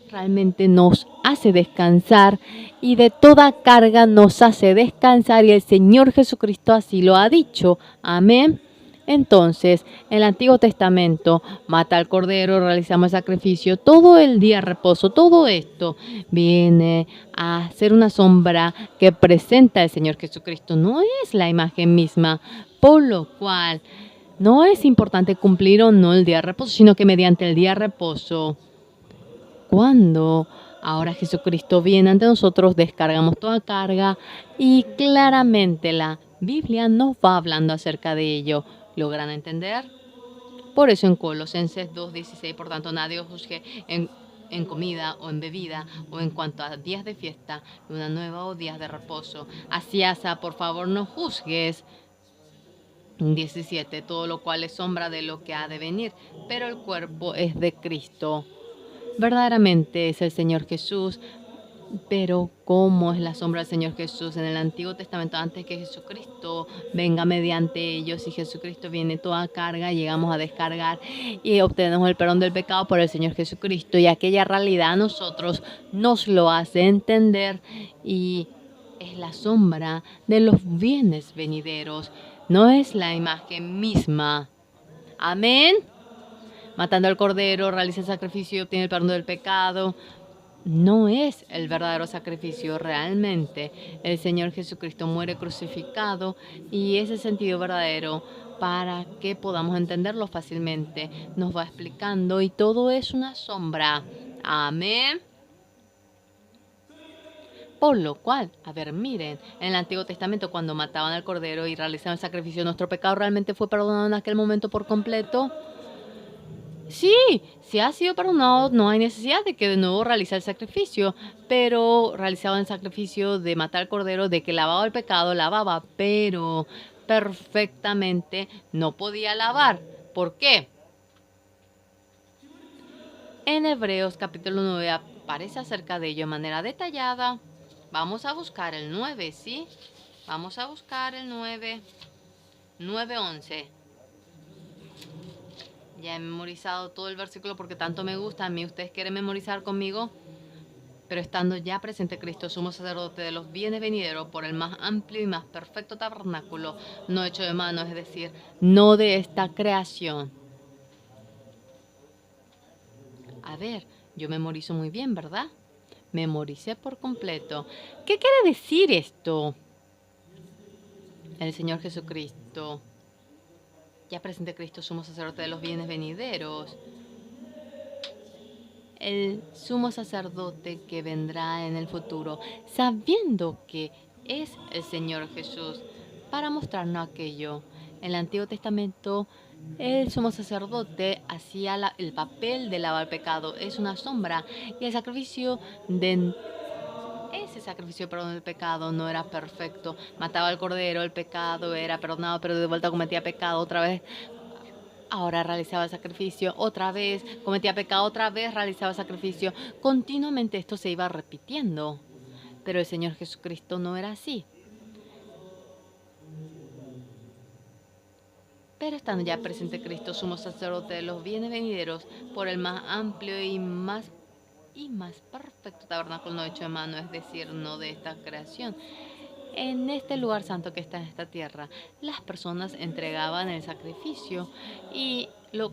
realmente nos hace descansar y de toda carga nos hace descansar y el Señor Jesucristo así lo ha dicho. Amén. Entonces, en el Antiguo Testamento, mata al cordero, realizamos el sacrificio, todo el día de reposo, todo esto viene a ser una sombra que presenta el Señor Jesucristo. No es la imagen misma, por lo cual no es importante cumplir o no el día de reposo, sino que mediante el día de reposo, cuando ahora Jesucristo viene ante nosotros, descargamos toda carga y claramente la Biblia nos va hablando acerca de ello. ¿Logran entender? Por eso en Colosenses 2:16, por tanto, nadie os juzgue en comida o en bebida o en cuanto a días de fiesta, luna nueva o días de reposo. Así, por favor, no juzgues. 17, todo lo cual es sombra de lo que ha de venir, pero el cuerpo es de Cristo. Verdaderamente es el Señor Jesús, pero ¿cómo es la sombra del Señor Jesús? En el Antiguo Testamento, antes que Jesucristo venga mediante ellos, y Jesucristo viene toda carga, llegamos a descargar y obtenemos el perdón del pecado por el Señor Jesucristo, y aquella realidad a nosotros nos lo hace entender y es la sombra de los bienes venideros, no es la imagen misma. Amén. Matando al cordero, realiza el sacrificio y obtiene el perdón del pecado. No es el verdadero sacrificio realmente. El Señor Jesucristo muere crucificado y ese sentido verdadero para que podamos entenderlo fácilmente. Nos va explicando y todo es una sombra. Amén. Por lo cual, a ver, miren, en el Antiguo Testamento cuando mataban al cordero y realizaban el sacrificio, ¿nuestro pecado realmente fue perdonado en aquel momento por completo? Sí, si ha sido perdonado, no hay necesidad de que de nuevo realice el sacrificio, pero realizaba el sacrificio de matar al cordero, de que lavaba el pecado, lavaba, pero perfectamente no podía lavar. ¿Por qué? En Hebreos capítulo 9 aparece acerca de ello de manera detallada. Vamos a buscar el 9, ¿sí? Vamos a buscar el 9, 9:11. Ya he memorizado todo el versículo porque tanto me gusta. A mí ustedes quieren memorizar conmigo. Pero estando ya presente Cristo, sumo sacerdote de los bienes venideros por el más amplio y más perfecto tabernáculo, no hecho de manos, es decir, no de esta creación. A ver, yo memorizo muy bien, ¿verdad? Memoricé por completo. ¿Qué quiere decir esto? El Señor Jesucristo, ya presente Cristo, sumo sacerdote de los bienes venideros. El sumo sacerdote que vendrá en el futuro, sabiendo que es el Señor Jesús, para mostrarnos aquello. En el Antiguo Testamento, el sumo sacerdote hacía el papel de lavar pecado, es una sombra, y el sacrificio de ese sacrificio de perdón del pecado no era perfecto. Mataba al cordero, el pecado era perdonado, pero de vuelta cometía pecado otra vez. Ahora realizaba el sacrificio, otra vez cometía pecado, otra vez realizaba sacrificio. Continuamente esto se iba repitiendo. Pero el Señor Jesucristo no era así. Pero estando ya presente Cristo, sumo sacerdote de los bienes venideros, por el más amplio y más perfecto tabernáculo no hecho de mano, es decir, no de esta creación. En este lugar santo que está en esta tierra, las personas entregaban el sacrificio y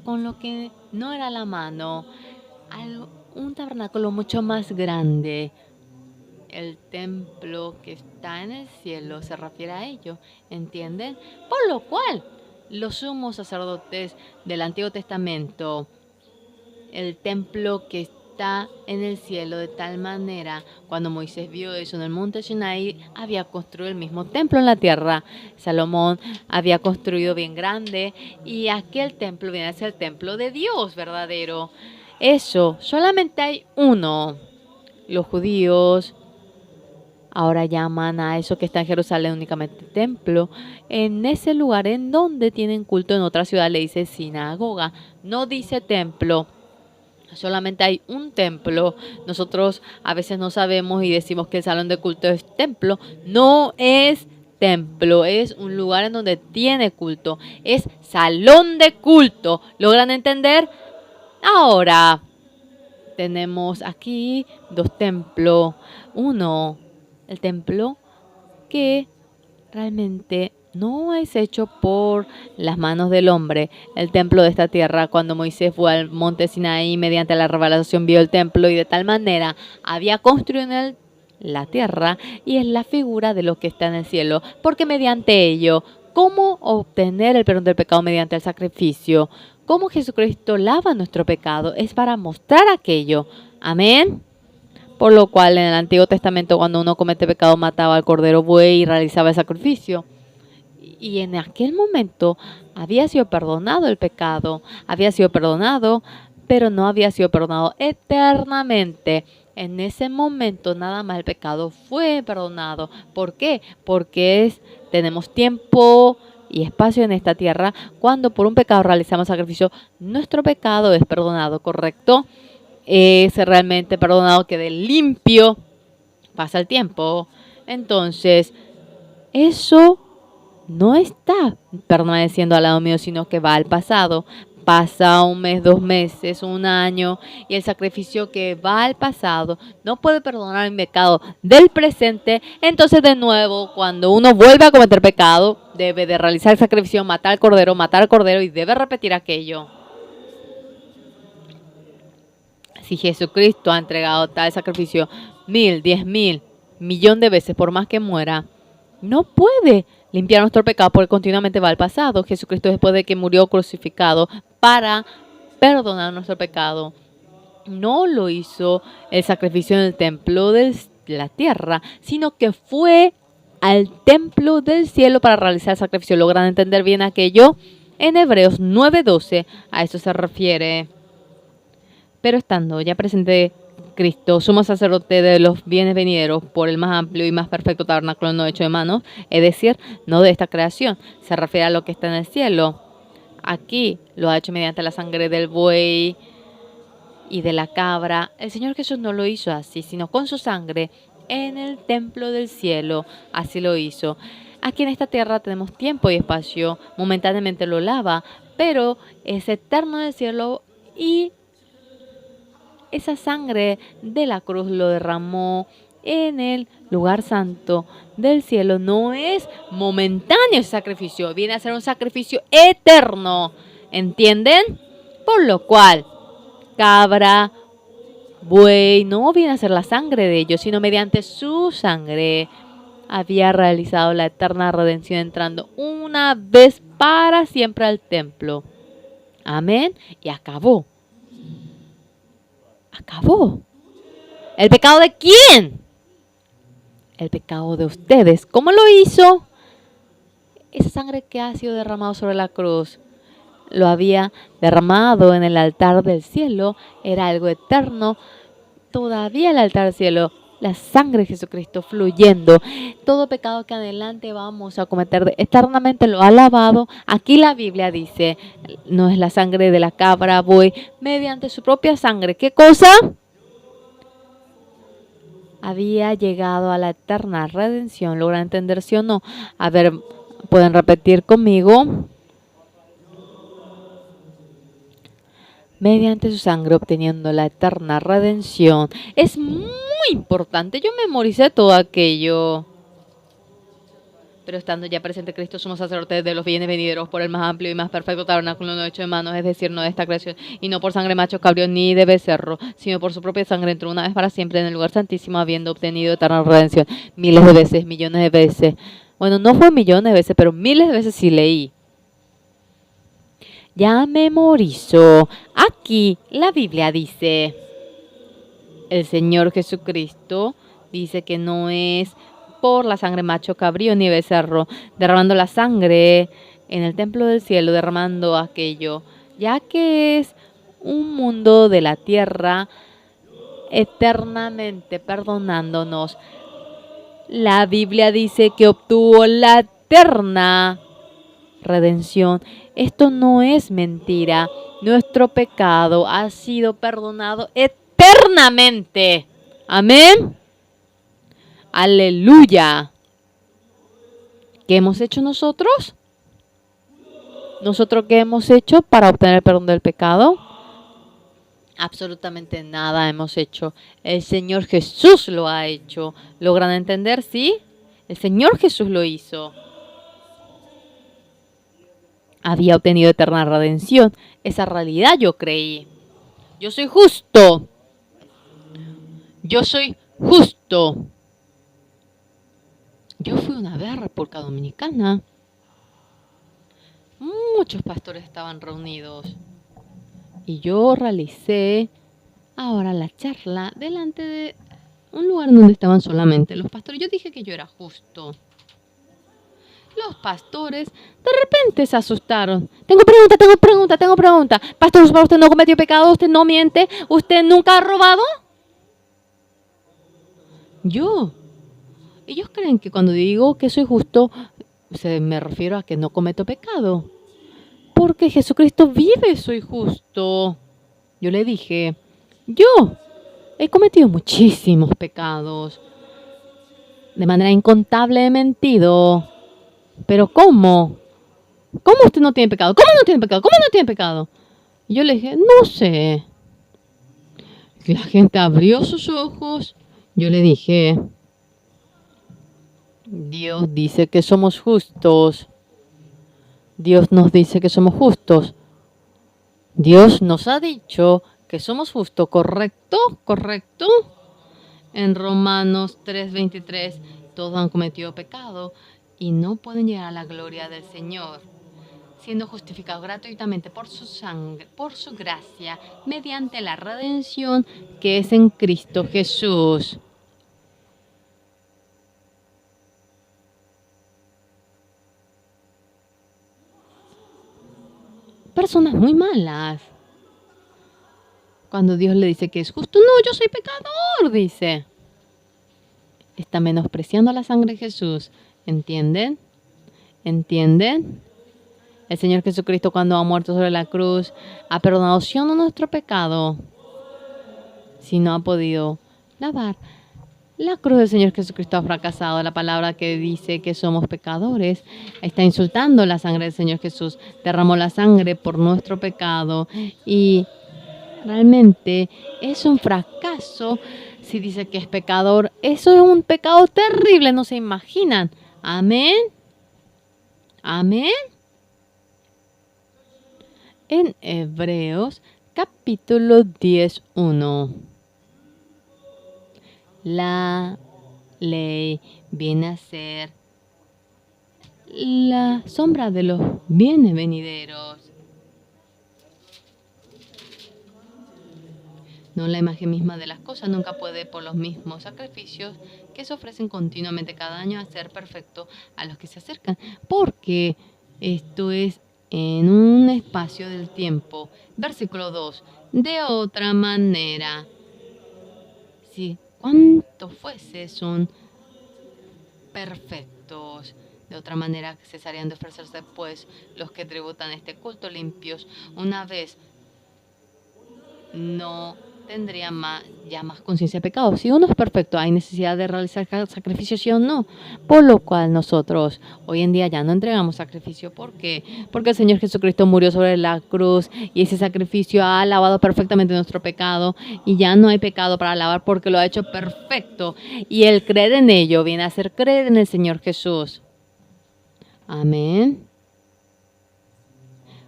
con lo que no era la mano, un tabernáculo mucho más grande. El templo que está en el cielo se refiere a ello, ¿entienden? Por lo cual, Los sumos sacerdotes del Antiguo Testamento, el templo que está en el cielo, de tal manera, cuando Moisés vio eso en el monte Sinaí, había construido el mismo templo en la tierra. Salomón había construido bien grande y aquel templo viene a ser el templo de Dios verdadero. Eso, solamente hay uno. Los judíos ahora llaman a eso que está en Jerusalén únicamente templo. En ese lugar en donde tienen culto en otra ciudad le dice sinagoga, no dice templo. Solamente hay un templo. Nosotros a veces no sabemos y decimos que el salón de culto es templo. No es templo, es un lugar en donde tiene culto. Es salón de culto. ¿Logran entender? Ahora tenemos aquí dos templos. Uno, el templo que realmente no es hecho por las manos del hombre. El templo de esta tierra, cuando Moisés fue al monte Sinaí, mediante la revelación vio el templo y de tal manera había construido en él la tierra y es la figura de lo que está en el cielo. Porque mediante ello, ¿cómo obtener el perdón del pecado mediante el sacrificio? ¿Cómo Jesucristo lava nuestro pecado? Es para mostrar aquello. Amén. Por lo cual en el Antiguo Testamento cuando uno comete pecado mataba al cordero buey y realizaba el sacrificio. Y en aquel momento había sido perdonado el pecado, había sido perdonado, pero no había sido perdonado eternamente. En ese momento nada más el pecado fue perdonado. ¿Por qué? Porque tenemos tiempo y espacio en esta tierra. Cuando por un pecado realizamos sacrificio, nuestro pecado es perdonado, ¿correcto? Es realmente perdonado, quede limpio. Pasa el tiempo. Entonces, eso no está permaneciendo al lado mío, sino que va al pasado. Pasa un mes, 2 meses, un año, y el sacrificio que va al pasado no puede perdonar el pecado del presente. Entonces, de nuevo, cuando uno vuelve a cometer pecado, debe de realizar el sacrificio, matar al cordero, y debe repetir aquello. Si Jesucristo ha entregado tal sacrificio 1000, 10,000, millón de veces, por más que muera, no puede limpiar nuestro pecado porque continuamente va al pasado. Jesucristo, después de que murió crucificado para perdonar nuestro pecado, no lo hizo el sacrificio en el templo de la tierra, sino que fue al templo del cielo para realizar el sacrificio. ¿Logran entender bien aquello? En Hebreos 9:12 a eso se refiere. Pero estando ya presente Cristo, sumo sacerdote de los bienes venideros, por el más amplio y más perfecto tabernáculo no hecho de manos, es decir, no de esta creación, se refiere a lo que está en el cielo. Aquí lo ha hecho mediante la sangre del buey y de la cabra. El Señor Jesús no lo hizo así, sino con su sangre en el templo del cielo. Así lo hizo. Aquí en esta tierra tenemos tiempo y espacio, momentáneamente lo lava, pero es eterno en el cielo y esa sangre de la cruz lo derramó en el lugar santo del cielo. No es momentáneo ese sacrificio, viene a ser un sacrificio eterno. ¿Entienden? Por lo cual, cabra, buey, no viene a ser la sangre de ellos, sino mediante su sangre había realizado la eterna redención, entrando una vez para siempre al templo. Amén. Y acabó. Acabó. ¿El pecado de quién? El pecado de ustedes. ¿Cómo lo hizo? Esa sangre que ha sido derramada sobre la cruz, lo había derramado en el altar del cielo. Era algo eterno. Todavía el altar del cielo, la sangre de Jesucristo fluyendo. Todo pecado que adelante vamos a cometer eternamente lo ha lavado. Aquí la Biblia dice, no es la sangre de la cabra, buey, mediante su propia sangre. ¿Qué cosa? Había llegado a la eterna redención. ¿Logran entender, sí o no? A ver, ¿pueden repetir conmigo? Mediante su sangre obteniendo la eterna redención. Es muy importante. Yo memoricé todo aquello. Pero estando ya presente Cristo, somos sacerdotes de los bienes venideros, por el más amplio y más perfecto tabernáculo no hecho de manos, es decir, no de esta creación, y no por sangre macho cabrío ni de becerro, sino por su propia sangre entró una vez para siempre en el lugar santísimo, habiendo obtenido eterna redención. Miles de veces, millones de veces. Bueno, no fue millones de veces, pero miles de veces sí leí. ya memorizo. Aquí la Biblia dice, el Señor Jesucristo dice que no es por la sangre macho, cabrío ni becerro, derramando la sangre en el templo del cielo, derramando aquello, ya que es un mundo de la tierra eternamente perdonándonos. La Biblia dice que obtuvo la eterna redención. Esto no es mentira. Nuestro pecado ha sido perdonado eternamente. Amén. Aleluya. ¿Qué hemos hecho nosotros? ¿Nosotros qué hemos hecho para obtener el perdón del pecado? Absolutamente nada hemos hecho. El Señor Jesús lo ha hecho. ¿Logran entender? ¿Sí? El Señor Jesús lo hizo. Había obtenido eterna redención. Esa realidad yo creí. Yo soy justo. Yo soy justo. Yo fui una vez a República Dominicana. Muchos pastores estaban reunidos. Y yo realicé ahora la charla delante de un lugar donde estaban solamente los pastores. Yo dije que yo era justo. Los pastores de repente se asustaron. Tengo pregunta. Pastor, ¿usted no cometió pecado? ¿Usted no miente? ¿Usted nunca ha robado? Ellos creen que cuando digo que soy justo, me refiero a que no cometo pecado. Porque Jesucristo vive, soy justo. Yo le dije, yo he cometido muchísimos pecados. De manera incontable he mentido. ¿Pero cómo? ¿Cómo usted no tiene pecado? ¿Cómo no tiene pecado? ¿Cómo no tiene pecado? Y yo le dije, no sé. La gente abrió sus ojos. Yo le dije, Dios dice que somos justos. Dios nos dice que somos justos. Dios nos ha dicho que somos justos, ¿correcto? ¿Correcto? En Romanos 3:23, todos han cometido pecado y no pueden llegar a la gloria del Señor, siendo justificados gratuitamente por su sangre, por su gracia, mediante la redención que es en Cristo Jesús. Personas muy malas. Cuando Dios le dice que es justo, no, yo soy pecador, dice. Está menospreciando la sangre de Jesús. ¿Entienden? ¿Entienden? El Señor Jesucristo, cuando ha muerto sobre la cruz, ha perdonado sí o no nuestro pecado. Si no ha podido lavar la cruz del Señor Jesucristo, ha fracasado. La palabra que dice que somos pecadores está insultando la sangre del Señor Jesús. Derramó la sangre por nuestro pecado y realmente es un fracaso si dice que es pecador. Eso es un pecado terrible, no se imaginan. Amén. Amén. En Hebreos capítulo 10:1. La ley viene a ser la sombra de los bienes venideros. No, la imagen misma de las cosas nunca puede, por los mismos sacrificios que se ofrecen continuamente cada año, hacer perfecto a los que se acercan. Porque esto es en un espacio del tiempo. Versículo 2. De otra manera, si cuanto fuese son perfectos, de otra manera cesarían de ofrecerse pues los que tributan este culto limpios una vez no tendría ya más conciencia de pecado. Si uno es perfecto, hay necesidad de realizar sacrificios, sí o no. Por lo cual nosotros hoy en día ya no entregamos sacrificio. ¿Por qué? Porque el Señor Jesucristo murió sobre la cruz y ese sacrificio ha lavado perfectamente nuestro pecado y ya no hay pecado para lavar porque lo ha hecho perfecto. Y el creer en ello viene a ser creer en el Señor Jesús. Amén.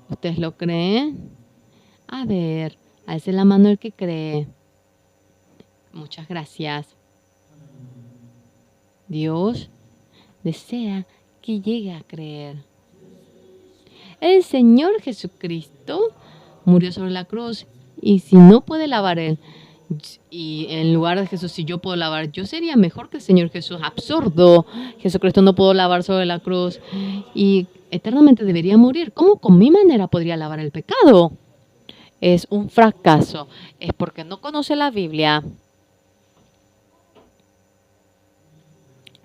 ¿Ustedes lo creen? A ver. Alce la mano el que cree. Muchas gracias. Dios desea que llegue a creer. El Señor Jesucristo murió sobre la cruz. Y si no puede lavar Él, y en lugar de Jesús, si yo puedo lavar, yo sería mejor que el Señor Jesús. Absurdo. Jesucristo no pudo lavar sobre la cruz y eternamente debería morir. ¿Cómo con mi manera podría lavar el pecado? Es un fracaso. Es porque no conoce la Biblia.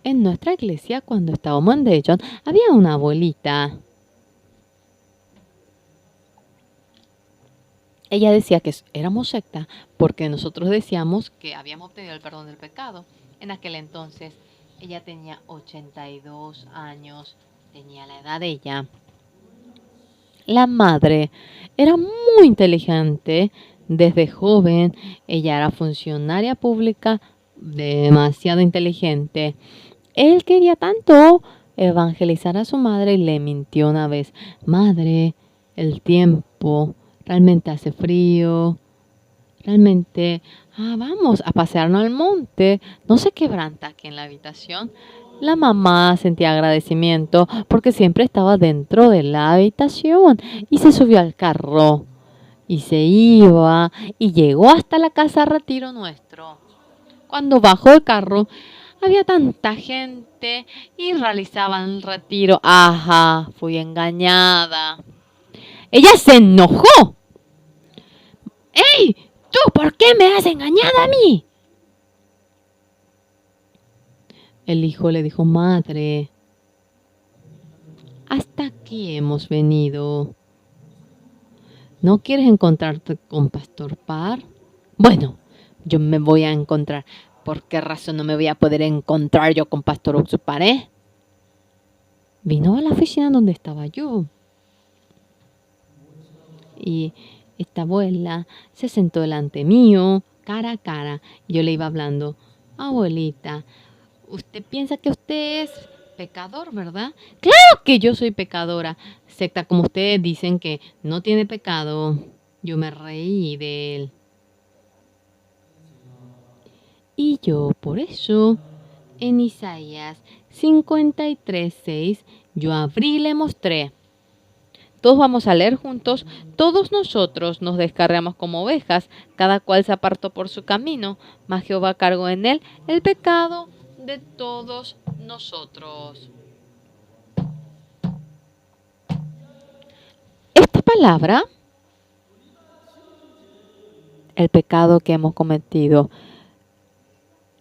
En nuestra iglesia, cuando estábamos en Dayton, había una abuelita. Ella decía que éramos secta porque nosotros decíamos que habíamos obtenido el perdón del pecado. En aquel entonces, ella tenía 82 años, tenía la edad de ella. La madre era muy inteligente desde joven. Ella era funcionaria pública, demasiado inteligente. Él quería tanto evangelizar a su madre y le mintió una vez. Madre, el tiempo realmente hace frío. Realmente, vamos a pasearnos al monte. No se quebranta aquí en la habitación. La mamá sentía agradecimiento porque siempre estaba dentro de la habitación y se subió al carro y se iba y llegó hasta la casa retiro nuestro. Cuando bajó el carro, había tanta gente y realizaban el retiro. Ajá, fui engañada. Ella se enojó. ¡Ey! ¿Tú por qué me has engañado a mí? El hijo le dijo, madre, hasta aquí hemos venido. ¿No quieres encontrarte con Pastor Parr? Bueno, yo me voy a encontrar. ¿Por qué razón no me voy a poder encontrar yo con Pastor Parr, Vino a la oficina donde estaba yo. Y esta abuela se sentó delante mío, cara a cara. Y yo le iba hablando, abuelita, usted piensa que usted es pecador, ¿verdad? Claro que yo soy pecadora. Secta, como ustedes dicen que no tiene pecado. Yo me reí de él. Y yo, por eso, en Isaías 53:6, yo abrí y le mostré. Todos vamos a leer juntos. Todos nosotros nos descarriamos como ovejas, cada cual se apartó por su camino, mas Jehová cargó en él el pecado de todos nosotros. Esta palabra, el pecado que hemos cometido,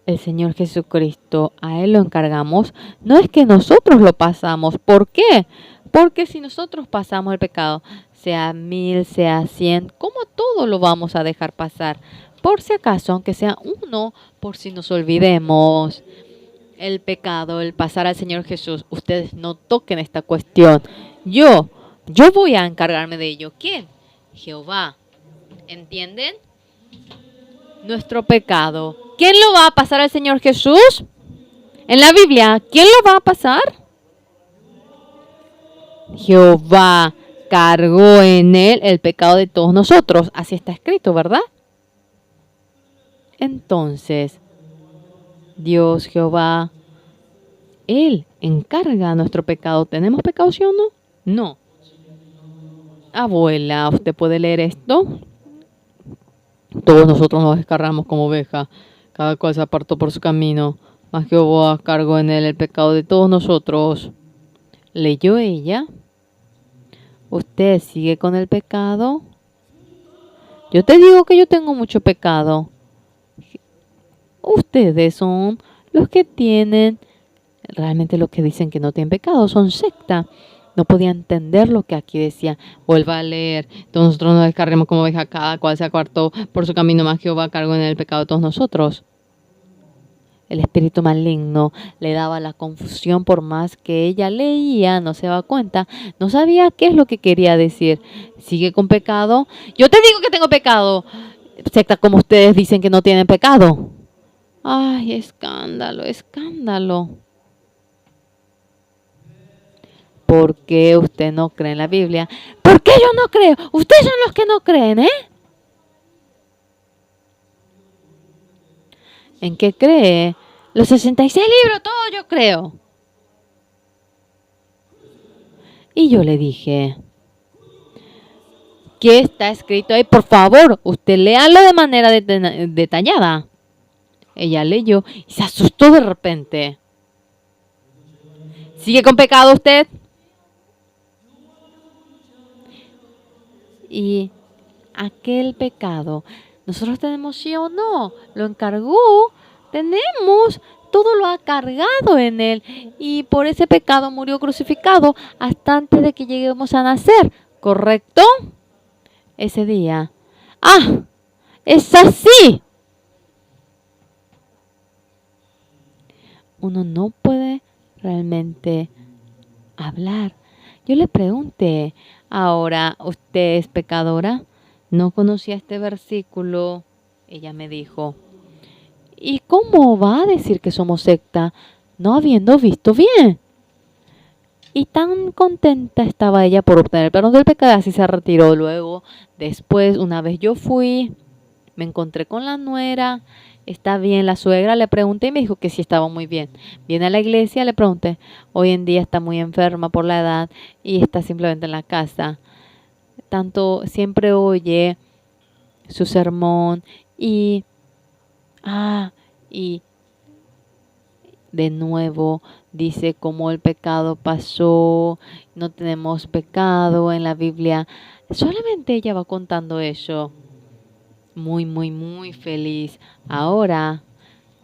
el Señor Jesucristo, a Él lo encargamos. No es que nosotros lo pasamos. ¿Por qué? Porque si nosotros pasamos el pecado, sea 1000, sea 100, ¿cómo todo lo vamos a dejar pasar? Por si acaso, aunque sea uno, por si nos olvidemos. El pecado, el pasar al Señor Jesús, ustedes no toquen esta cuestión. Yo voy a encargarme de ello. ¿Quién? Jehová. ¿Entienden? Nuestro pecado. ¿Quién lo va a pasar al Señor Jesús? En la Biblia, ¿quién lo va a pasar? Jehová cargó en él el pecado de todos nosotros. Así está escrito, ¿verdad? Entonces, Dios, Jehová, Él encarga nuestro pecado. ¿Tenemos pecado, sí o no? No. Abuela, ¿usted puede leer esto? Todos nosotros nos descargamos como oveja. Cada cual se apartó por su camino. Mas Jehová cargó en él el pecado de todos nosotros. ¿Leyó ella? ¿Usted sigue con el pecado? Yo te digo que yo tengo mucho pecado. Ustedes son los que tienen, realmente los que dicen que no tienen pecado, son secta. No podía entender lo que aquí decía. Vuelva a leer. Todos nosotros nos descargamos como oveja, cada cual se apartó por su camino, mas Jehová cargó en el pecado de todos nosotros. El espíritu maligno le daba la confusión por más que ella leía, no se daba cuenta, no sabía qué es lo que quería decir. ¿Sigue con pecado? Yo te digo que tengo pecado. Secta como ustedes dicen que no tienen pecado. Ay, escándalo, escándalo. ¿Por qué usted no cree en la Biblia? ¿Por qué yo no creo? Ustedes son los que no creen, ¿eh? ¿En qué cree? Los 66 libros, todo yo creo. Y yo le dije, ¿Qué está escrito ahí? Por favor, usted léalo de manera detallada. Ella leyó y se asustó de repente. ¿Sigue con pecado usted? Y aquel pecado, ¿nosotros tenemos sí o no? ¿Lo encargó? Tenemos. Todo lo ha cargado en él. Y por ese pecado murió crucificado hasta antes de que lleguemos a nacer. ¿Correcto? Ese día. ¡Ah! ¡Es así! Uno no puede realmente hablar. Yo le pregunté, ahora, ¿usted es pecadora? No conocía este versículo. Ella me dijo, ¿y cómo va a decir que somos secta no habiendo visto bien? Y tan contenta estaba ella por obtener el perdón del pecado, así se retiró. Luego, después, una vez yo fui, me encontré con la nuera. ¿Está bien la suegra? Le pregunté y me dijo que sí estaba muy bien. Viene a la iglesia, le pregunté. Hoy en día está muy enferma por la edad y está simplemente en la casa. Tanto siempre oye su sermón y y de nuevo dice cómo el pecado pasó, no tenemos pecado en la Biblia. Solamente ella va contando eso. Muy, muy, muy feliz. Ahora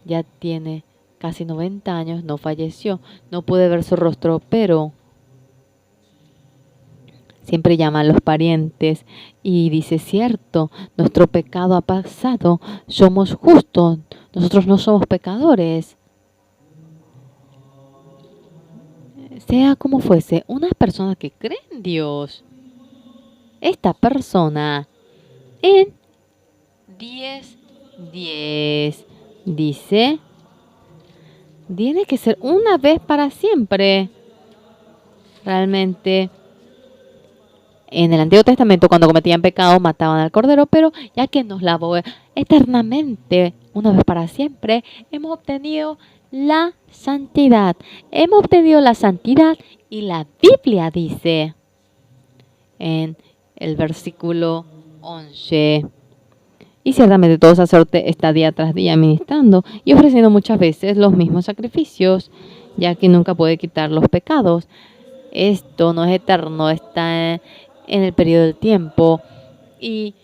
ya tiene casi 90 años, no falleció, no pude ver su rostro, pero siempre llama a los parientes y dice, cierto, nuestro pecado ha pasado, somos justos, nosotros no somos pecadores. Sea como fuese, una persona que cree en Dios, esta persona en 10:10 dice, tiene que ser una vez para siempre. Realmente, en el Antiguo Testamento, cuando cometían pecado, mataban al cordero, pero ya que nos lavó eternamente, una vez para siempre, hemos obtenido la santidad. Hemos obtenido la santidad y la Biblia dice en el versículo 11. Y ciertamente todo sacerdote está día tras día ministrando y ofreciendo muchas veces los mismos sacrificios, ya que nunca puede quitar los pecados. Esto no es eterno, está en el periodo del tiempo y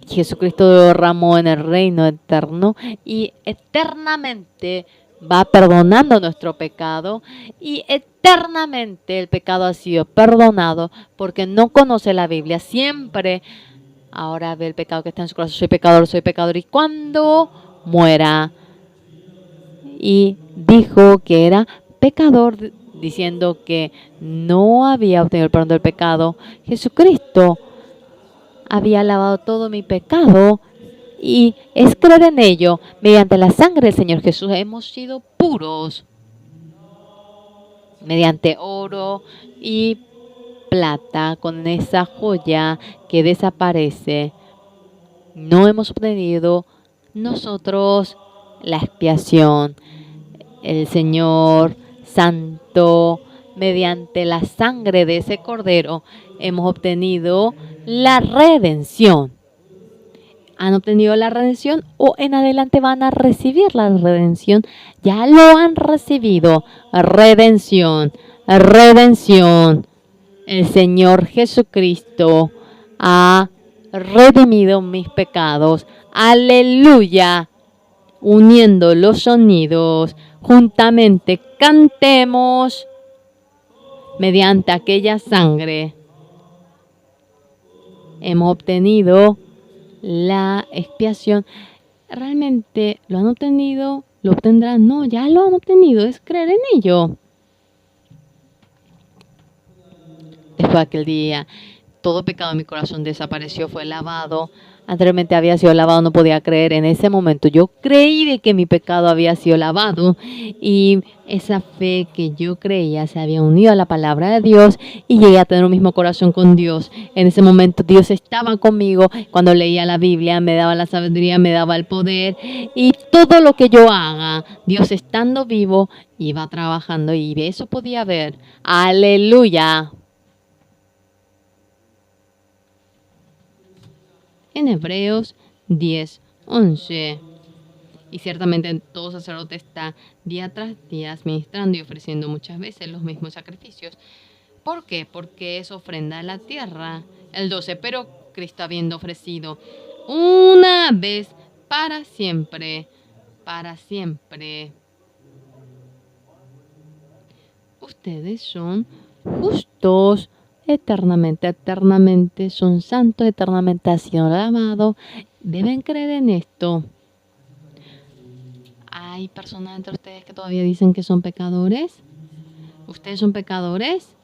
Jesucristo derramó en el reino eterno y eternamente va perdonando nuestro pecado y eternamente el pecado ha sido perdonado porque no conoce la Biblia. Siempre ahora ve el pecado que está en su corazón. Soy pecador. Y cuando muera, y dijo que era pecador, diciendo que no había obtenido el perdón del pecado. Jesucristo había lavado todo mi pecado y es creer en ello. Mediante la sangre del Señor Jesús hemos sido puros. Mediante oro y plata, con esa joya que desaparece, no hemos obtenido nosotros la expiación. El Señor Santo, mediante la sangre de ese cordero, hemos obtenido la redención. ¿Han obtenido la redención o en adelante van a recibir la redención? Ya lo han recibido. Redención, redención. El Señor Jesucristo ha redimido mis pecados. Aleluya. Uniendo los sonidos, juntamente cantemos mediante aquella sangre. Hemos obtenido la expiación. ¿Realmente lo han obtenido? ¿Lo obtendrán? No, ya lo han obtenido. Es creer en ello. Después de aquel día, todo pecado en mi corazón desapareció, fue lavado. Anteriormente había sido lavado, no podía creer. En ese momento yo creí de que mi pecado había sido lavado y esa fe que yo creía se había unido a la palabra de Dios y llegué a tener un mismo corazón con Dios. En ese momento Dios estaba conmigo. Cuando leía la Biblia me daba la sabiduría, me daba el poder y todo lo que yo haga, Dios estando vivo, iba trabajando y eso podía ver. Aleluya. en Hebreos 10:11. Y ciertamente todo sacerdote está día tras día ministrando y ofreciendo muchas veces los mismos sacrificios. ¿Por qué? Porque es ofrenda a la tierra. El 12, pero Cristo habiendo ofrecido una vez para siempre, ustedes son justos eternamente, son santos eternamente, ha sido alabado. Deben creer en esto. ¿Hay personas entre ustedes que todavía dicen que son pecadores? ¿Ustedes son pecadores?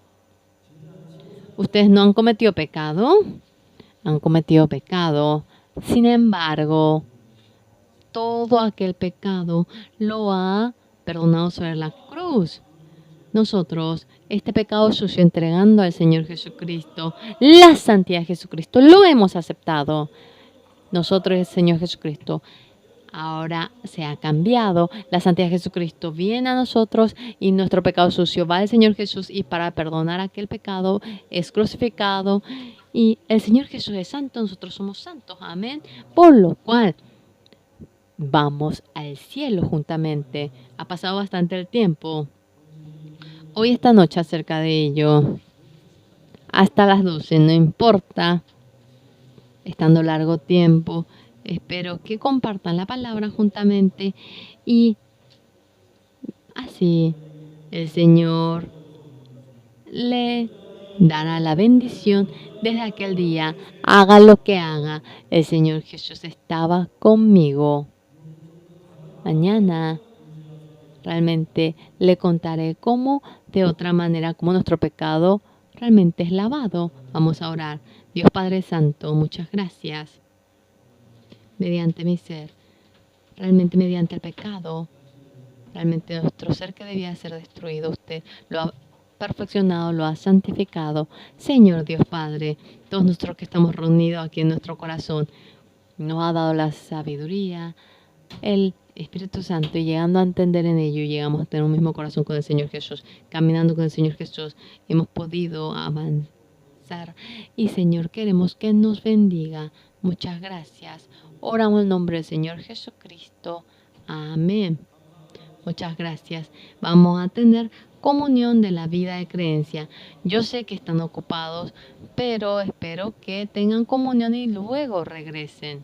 ¿Ustedes no han cometido pecado? Han cometido pecado. Sin embargo, todo aquel pecado lo ha perdonado sobre la cruz. Nosotros, este pecado sucio, entregando al Señor Jesucristo, la santidad de Jesucristo, lo hemos aceptado. Nosotros, el Señor Jesucristo, ahora se ha cambiado. La santidad de Jesucristo viene a nosotros y nuestro pecado sucio va al Señor Jesús, y para perdonar aquel pecado es crucificado. Y el Señor Jesús es santo, nosotros somos santos. Amén. Por lo cual vamos al cielo juntamente. Ha pasado bastante el tiempo. Hoy esta noche acerca de ello. Hasta las 12, no importa. Estando largo tiempo. Espero que compartan la palabra juntamente y así el Señor le dará la bendición desde aquel día. Haga lo que haga, el Señor Jesús estaba conmigo. Mañana realmente le contaré cómo, de otra manera, cómo nuestro pecado realmente es lavado. Vamos a orar. Dios Padre Santo, muchas gracias. Mediante mi ser, realmente mediante el pecado, realmente nuestro ser que debía ser destruido, usted lo ha perfeccionado, lo ha santificado. Señor Dios Padre, todos nosotros que estamos reunidos aquí en nuestro corazón, nos ha dado la sabiduría, el Espíritu Santo, y llegando a entender en ello, llegamos a tener un mismo corazón con el Señor Jesús. Caminando con el Señor Jesús, hemos podido avanzar. Y Señor, queremos que nos bendiga. Muchas gracias. Oramos en el nombre del Señor Jesucristo. Amén. Muchas gracias. Vamos a tener comunión de la vida de creencia. Yo sé que están ocupados, pero espero que tengan comunión y luego regresen.